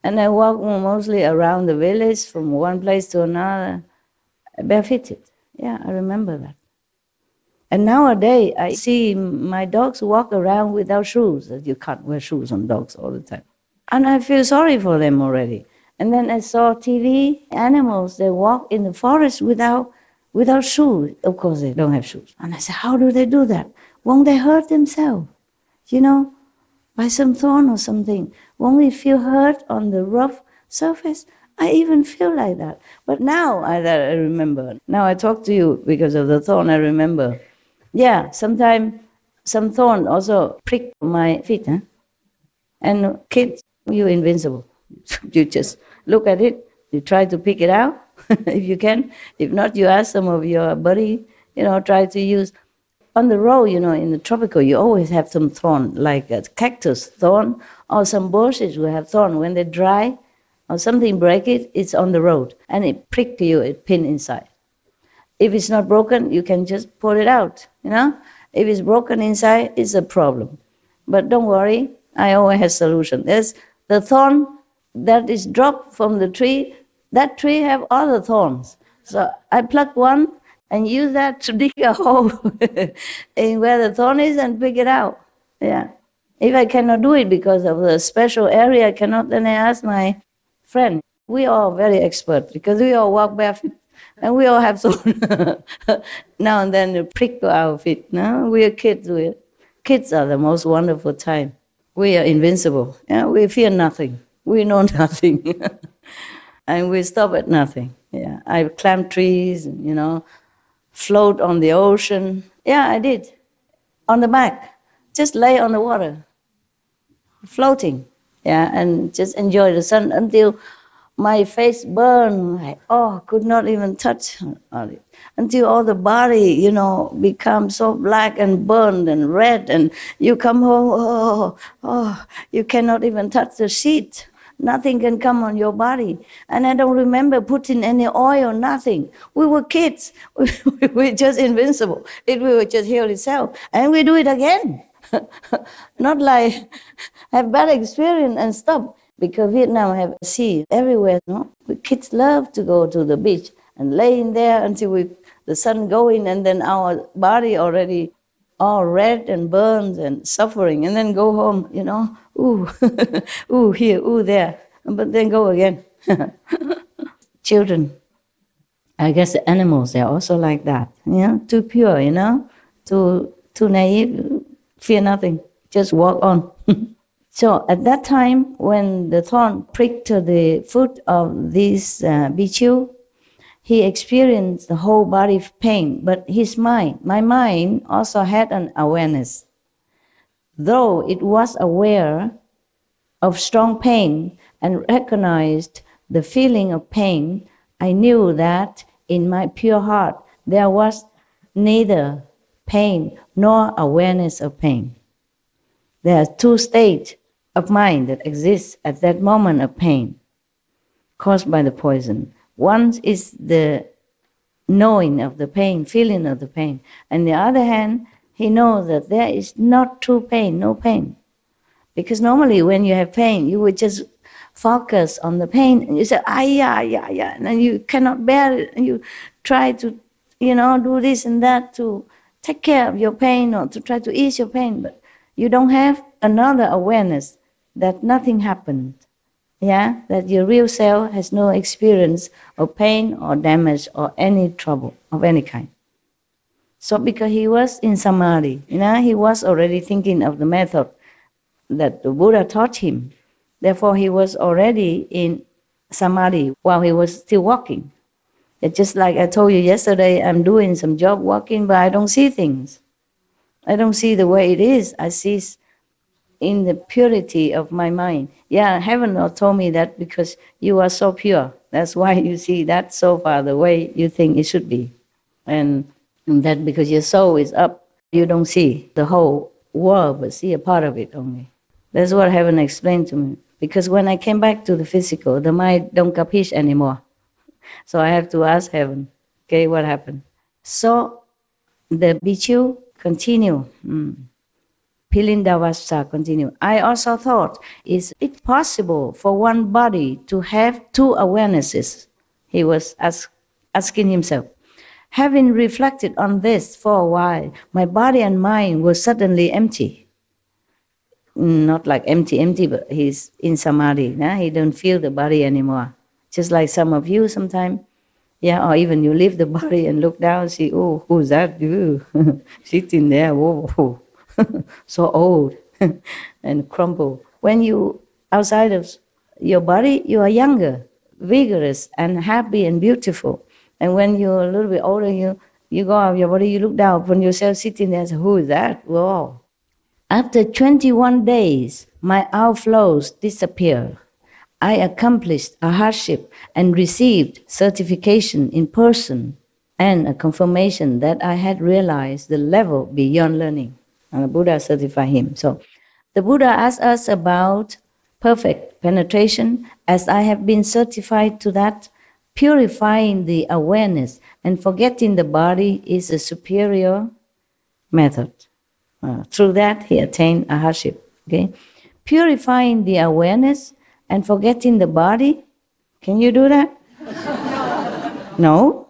Speaker 1: And I walked mostly around the village from one place to another, barefooted. Yeah, I remember that. And nowadays, I see my dogs walk around without shoes. You can't wear shoes on dogs all the time. And I feel sorry for them already. And then I saw TV, animals, they walk in the forest without shoes. Of course, they don't have shoes. And I said, how do they do that? Won't they hurt themselves? You know, by some thorn or something. Won't they feel hurt on the rough surface? I even feel like that. But now I remember. Now I talk to you because of the thorn, I remember. Yeah, sometimes some thorn also prick my feet. Huh? And kids, you're invincible. You just look at it, you try to pick it out if you can. If not, you ask some of your buddy, try to use. On the road, in the tropical, you always have some thorn, like a cactus thorn, or some bushes will have thorn. When they dry, or something break it, it's on the road, and it prick you, it pin inside. If it's not broken, you can just pull it out, If it's broken inside, it's a problem. But don't worry, I always have solution. There's the thorn that is dropped from the tree, that tree have other thorns. So I pluck one and use that to dig a hole in where the thorn is and pick it out. Yeah. If I cannot do it because of the special area, I cannot, then I ask my friend. We are very expert because we all walk barefoot and we all have thorn. Now and then prick our feet. No? We are kids. Kids are the most wonderful time. We are invincible. Yeah? We fear nothing. We know nothing. And we stop at nothing. Yeah. I climb trees, float on the ocean. Yeah, I did. On the back. Just lay on the water. Floating. Yeah, and just enjoy the sun until my face burned. Could not even touch it. Until all the body, becomes so black and burned and red, and you come home, you cannot even touch the sheet. Nothing can come on your body. And I don't remember putting any oil, nothing. We were kids. We were just invincible. It will just heal itself. And we do it again. Not like have bad experience and stop. Because Vietnam have sea everywhere. Kids love to go to the beach and lay in there until the sun going, and then our body already all red and burned and suffering, and then go home, ooh, ooh here, ooh there, but then go again. Children, I guess the animals, they're also like that. Too pure, too naive, fear nothing, just walk on. So at that time, when the thorn pricked to the foot of this bhikkhu, he experienced the whole body pain, but my mind also had an awareness. Though it was aware of strong pain and recognized the feeling of pain, I knew that in my pure heart there was neither pain nor awareness of pain. There are two states of mind that exist at that moment of pain caused by the poison. One is the knowing of the pain, feeling of the pain. On the other hand, he knows that there is not true pain, no pain. Because normally when you have pain, you would just focus on the pain and you say, yeah, and then you cannot bear it and you try to, do this and that to take care of your pain or to try to ease your pain, but you don't have another awareness that nothing happened, that your real self has no experience of pain or damage or any trouble of any kind. So because he was in samadhi, he was already thinking of the method that the Buddha taught him. Therefore, he was already in samadhi while he was still walking. It's just like I told you yesterday, I'm doing some job walking, but I don't see things. I don't see the way it is. I see in the purity of my mind. Heaven told me that because you are so pure. That's why you see that so far the way you think it should be. And that because your soul is up, you don't see the whole world, but see a part of it only. That's what heaven explained to me. Because when I came back to the physical, the mind don't capiche anymore. So I have to ask heaven, okay, what happened? So the bhikkhu continue. Pilindavasa continue. I also thought, is it possible for one body to have two awarenesses? He was asking himself. Having reflected on this for a while, my body and mind were suddenly empty. Not like empty, but he's in samadhi. He don't feel the body anymore. Just like some of you sometimes, or even you leave the body and look down and see, oh, who's that? You sitting there, whoa. So old and crumpled. When you outside of your body, you are younger, vigorous, and happy and beautiful. And when you're a little bit older, you go out of your body, you look down upon yourself sitting there and say, who is that? Whoa. After 21 days, my outflows disappeared. I accomplished a hardship and received certification in person and a confirmation that I had realized the level beyond learning. And the Buddha certified him. So the Buddha asked us about perfect penetration. As I have been certified to that, purifying the awareness and forgetting the body is a superior method. Through that, he attained a hardship. Okay, purifying the awareness and forgetting the body. Can you do that? No.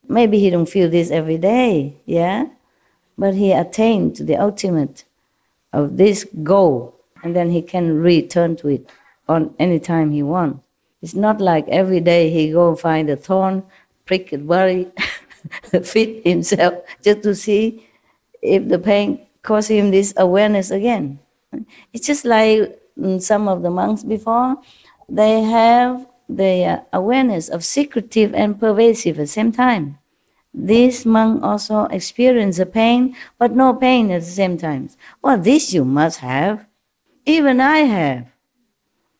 Speaker 1: Maybe he don't feel this every day. But he attained to the ultimate of this goal, and then he can return to it on any time he wants. It's not like every day he go find a thorn, prick his body, fit himself just to see if the pain cause him this awareness again. It's just like some of the monks before, they have the awareness of secretive and pervasive at the same time. This monk also experienced a pain, but no pain at the same time. Well, this you must have. Even I have.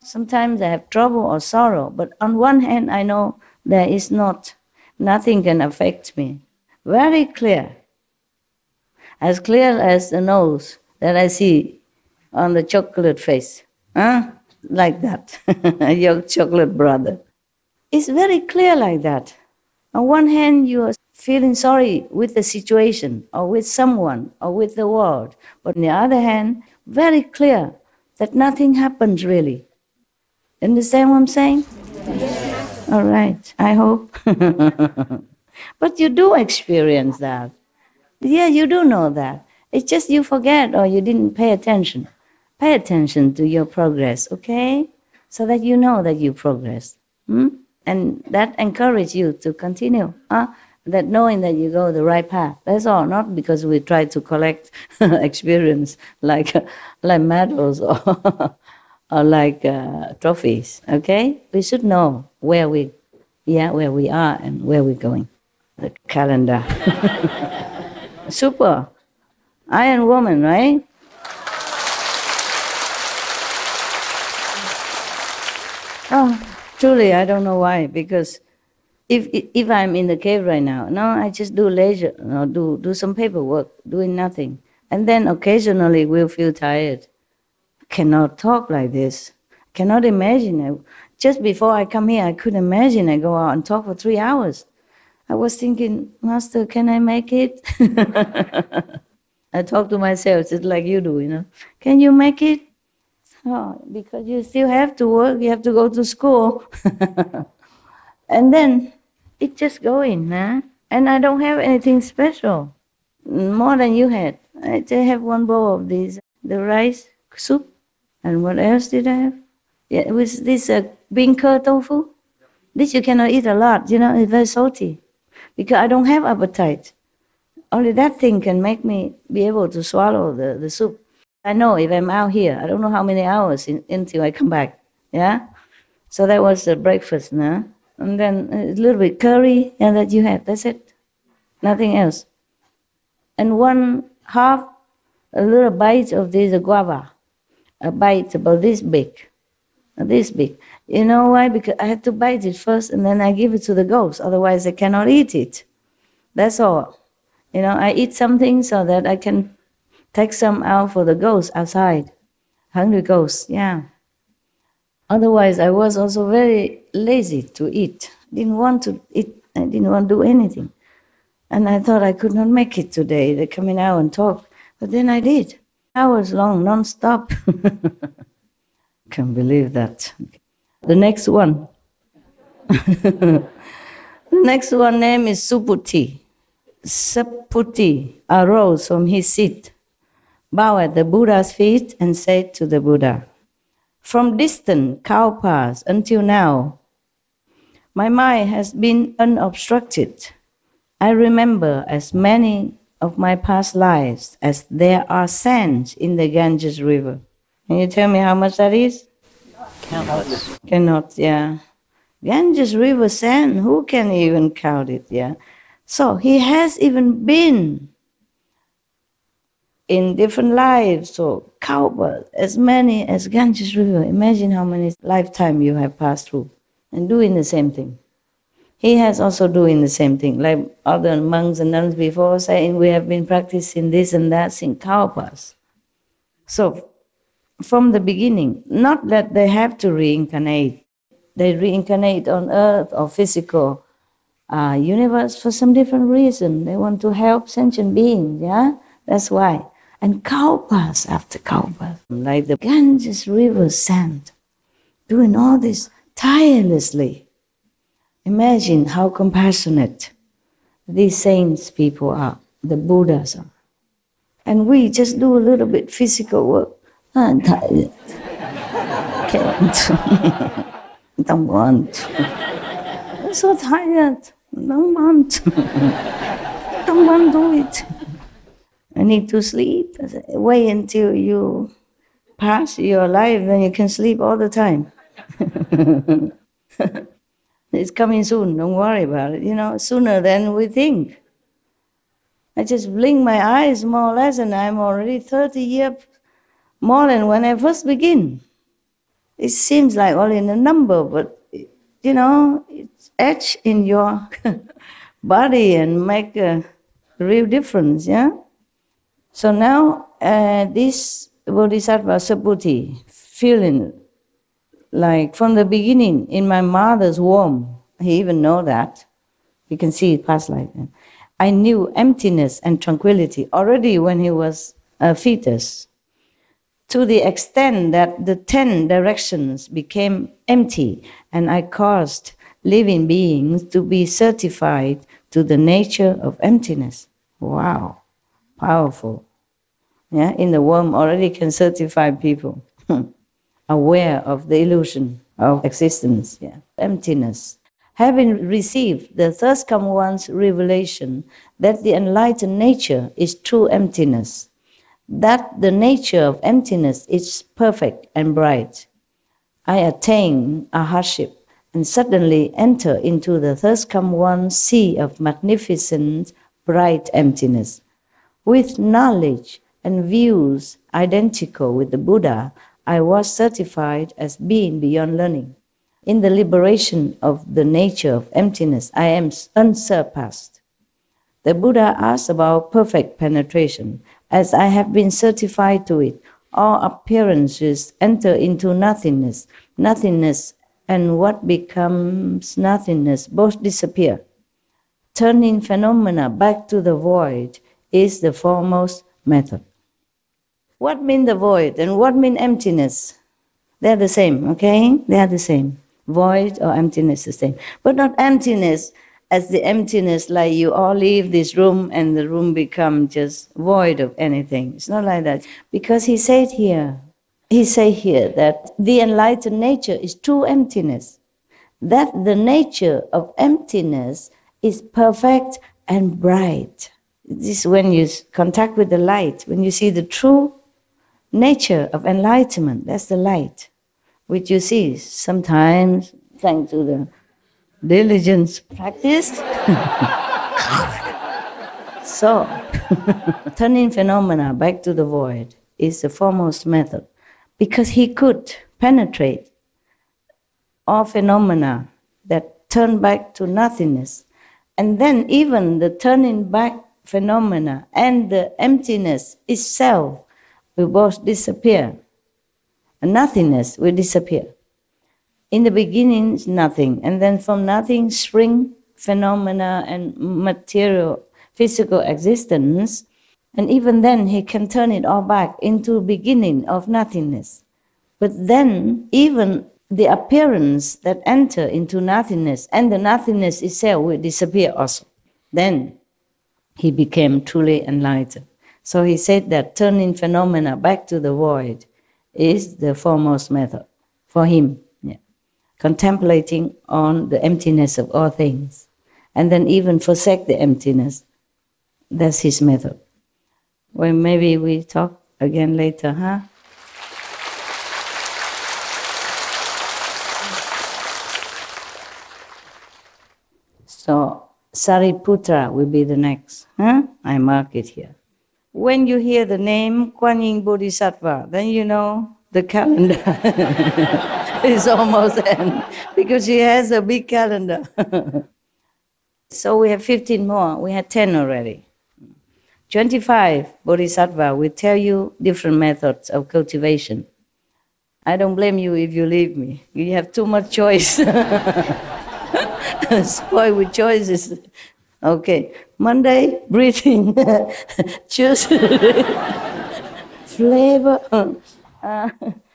Speaker 1: Sometimes I have trouble or sorrow, but on one hand I know there is nothing can affect me. Very clear. As clear as the nose that I see on the chocolate face. Like that, your chocolate brother. It's very clear like that. On one hand, you are feeling sorry with the situation or with someone or with the world. But on the other hand, very clear that nothing happens really. Understand what I'm saying? Yes. All right, I hope. But you do experience that. You do know that. It's just you forget or you didn't pay attention. Pay attention to your progress, okay? So that you know that you progress. And that encourages you to continue. That knowing that you go the right path. That's all. Not because we try to collect experience like medals or like trophies. Okay, we should know where we are and where we're going. The calendar. Super. Iron woman, right? Oh, truly, I don't know why. Because if I'm in the cave right now, no, I just do leisure, do some paperwork, doing nothing, and then occasionally we'll feel tired. Cannot talk like this. Cannot imagine. Just before I come here, I couldn't imagine I go out and talk for 3 hours. I was thinking, Master, can I make it? I talk to myself just like you do, you know. Can you make it? Oh, because you still have to work, you have to go to school. And then it's just going, huh? And I don't have anything special, more than you had. I just have one bowl of this, the rice soup. And what else did I have? Yeah, it was this bean curd tofu. This you cannot eat a lot, you know, it's very salty. Because I don't have appetite. Only that thing can make me be able to swallow the soup. I know if I'm out here, I don't know how many hours until I come back, yeah? So that was the breakfast, no? And then a little bit curry, and that you have, that's it. Nothing else. And a little bite of this guava. A bite about this big. You know why? Because I had to bite it first, and then I give it to the ghosts. Otherwise, I cannot eat it. That's all. You know, I eat something so that I can take some out for the ghosts outside. Hungry ghosts, yeah. Otherwise, I was also very lazy to eat. Didn't want to eat. I didn't want to do anything. And I thought I could not make it today. They're coming out and talk. But then I did. Hours long, non-stop. Can't believe that. The next one. The next one name is Subhuti. Subhuti arose from his seat, bowed at the Buddha's feet, and said to the Buddha, "From distant kalpas until now, my mind has been unobstructed. I remember as many of my past lives as there are sands in the Ganges River." Can you tell me how much that is?
Speaker 3: Countless.
Speaker 1: Cannot, yeah. Ganges River sand, who can even count it, yeah? So he has even been in different lives, so kalpas, as many as Ganges River. Imagine how many lifetimes you have passed through and doing the same thing. He has also doing the same thing, like other monks and nuns before saying, we have been practicing this and that since kalpas. So, from the beginning, not that they have to reincarnate. They reincarnate on earth or physical universe for some different reason. They want to help sentient beings, yeah? That's why. And kalpas after kalpas, like the Ganges River sand, doing all this tirelessly. Imagine how compassionate these saints people are, the Buddhas are. And we just do a little bit physical work. I'm tired. Can't. Don't want. I'm so tired. Don't want. Don't want to do it. I need to sleep. Wait until you pass your life, then you can sleep all the time. It's coming soon, don't worry about it. You know, sooner than we think. I just blink my eyes more or less and I'm already 30 years more than when I first begin. It seems like only a number, but you know, it's etched in your body and make a real difference, yeah? So now this Bodhisattva Subhuti, feeling like from the beginning in my mother's womb, he even know that. You can see it past like that. I knew emptiness and tranquility already when he was a fetus, to the extent that the 10 directions became empty and I caused living beings to be certified to the nature of emptiness. Wow, powerful. Yeah, in the womb already can certify people aware of the illusion of existence, yeah, emptiness. having received the Third Come One's revelation that the enlightened nature is true emptiness, that the nature of emptiness is perfect and bright, I attain a hardship and suddenly enter into the Third Come One sea of magnificent, bright emptiness. With knowledge and views identical with the Buddha, I was certified as being beyond learning. In the liberation of the nature of emptiness, I am unsurpassed. The Buddha asked about perfect penetration. As I have been certified to it, all appearances enter into nothingness. Nothingness and what becomes nothingness both disappear. Turning phenomena back to the void is the foremost method. What mean the void and what mean emptiness? They're the same, okay? They are the same. Void or emptiness the same. But not emptiness as the emptiness like you all leave this room and the room become just void of anything. It's not like that. Because he said here that the enlightened nature is true emptiness. That the nature of emptiness is perfect and bright. This is when you contact with the light, when you see the true nature of enlightenment, that's the light, which you see sometimes, thanks to the diligence practice. So, turning phenomena back to the void is the foremost method, because he could penetrate all phenomena that turn back to nothingness. And then even the turning back phenomena and the emptiness itself will both disappear. And nothingness will disappear. In the beginning, it's nothing. And then from nothing spring phenomena and material, physical existence. And even then, he can turn it all back into beginning of nothingness. But then, even the appearance that enter into nothingness and the nothingness itself will disappear also. Then he became truly enlightened. So he said that turning phenomena back to the void is the foremost method for him. Yeah. Contemplating on the emptiness of all things. And then even forsake the emptiness. That's his method. Well, maybe we talk again later, huh? So, Sariputra will be the next. Huh? I mark it here. When you hear the name Kuan Yin Bodhisattva, then you know the calendar is almost end, because she has a big calendar. So we have 15 more. We had 10 already. 25 Bodhisattva will tell you different methods of cultivation. I don't blame you if you leave me. You have too much choice. Spoiled with choices. Okay. Monday, breathing. Tuesday, flavor.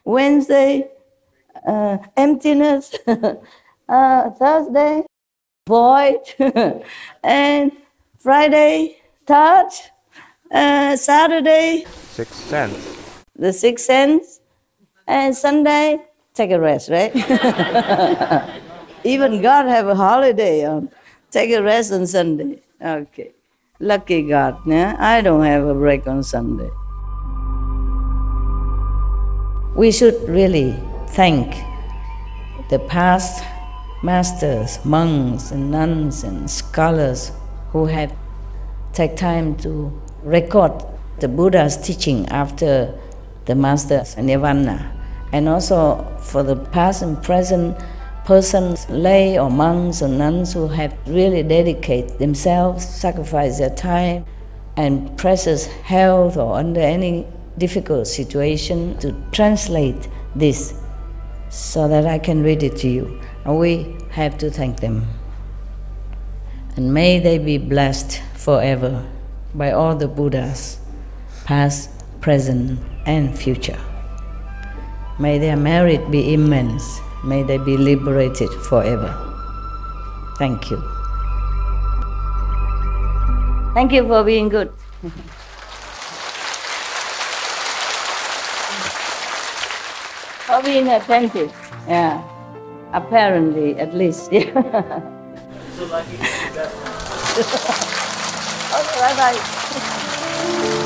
Speaker 1: Wednesday, emptiness. Thursday, void. And Friday, touch. Saturday,
Speaker 3: Sixth sense.
Speaker 1: the sixth sense. And Sunday, take a rest, right? Even God have a holiday on. Take a rest on Sunday. Okay. Lucky God, yeah? I don't have a break on Sunday. We should really thank the past masters, monks and nuns and scholars who have taken time to record the Buddha's teaching after the master's nirvana. And also for the past and present persons, lay or monks or nuns who have really dedicated themselves, sacrificed their time and precious health or under any difficult situation to translate this so that I can read it to you. And we have to thank them. And may they be blessed forever by all the Buddhas, past, present, and future. May their merit be immense. May they be liberated forever. Thank you. Thank you for being good. For being attentive. Yeah. Apparently, at least. Yeah.
Speaker 3: So lucky to be that one.
Speaker 1: Okay, bye-bye.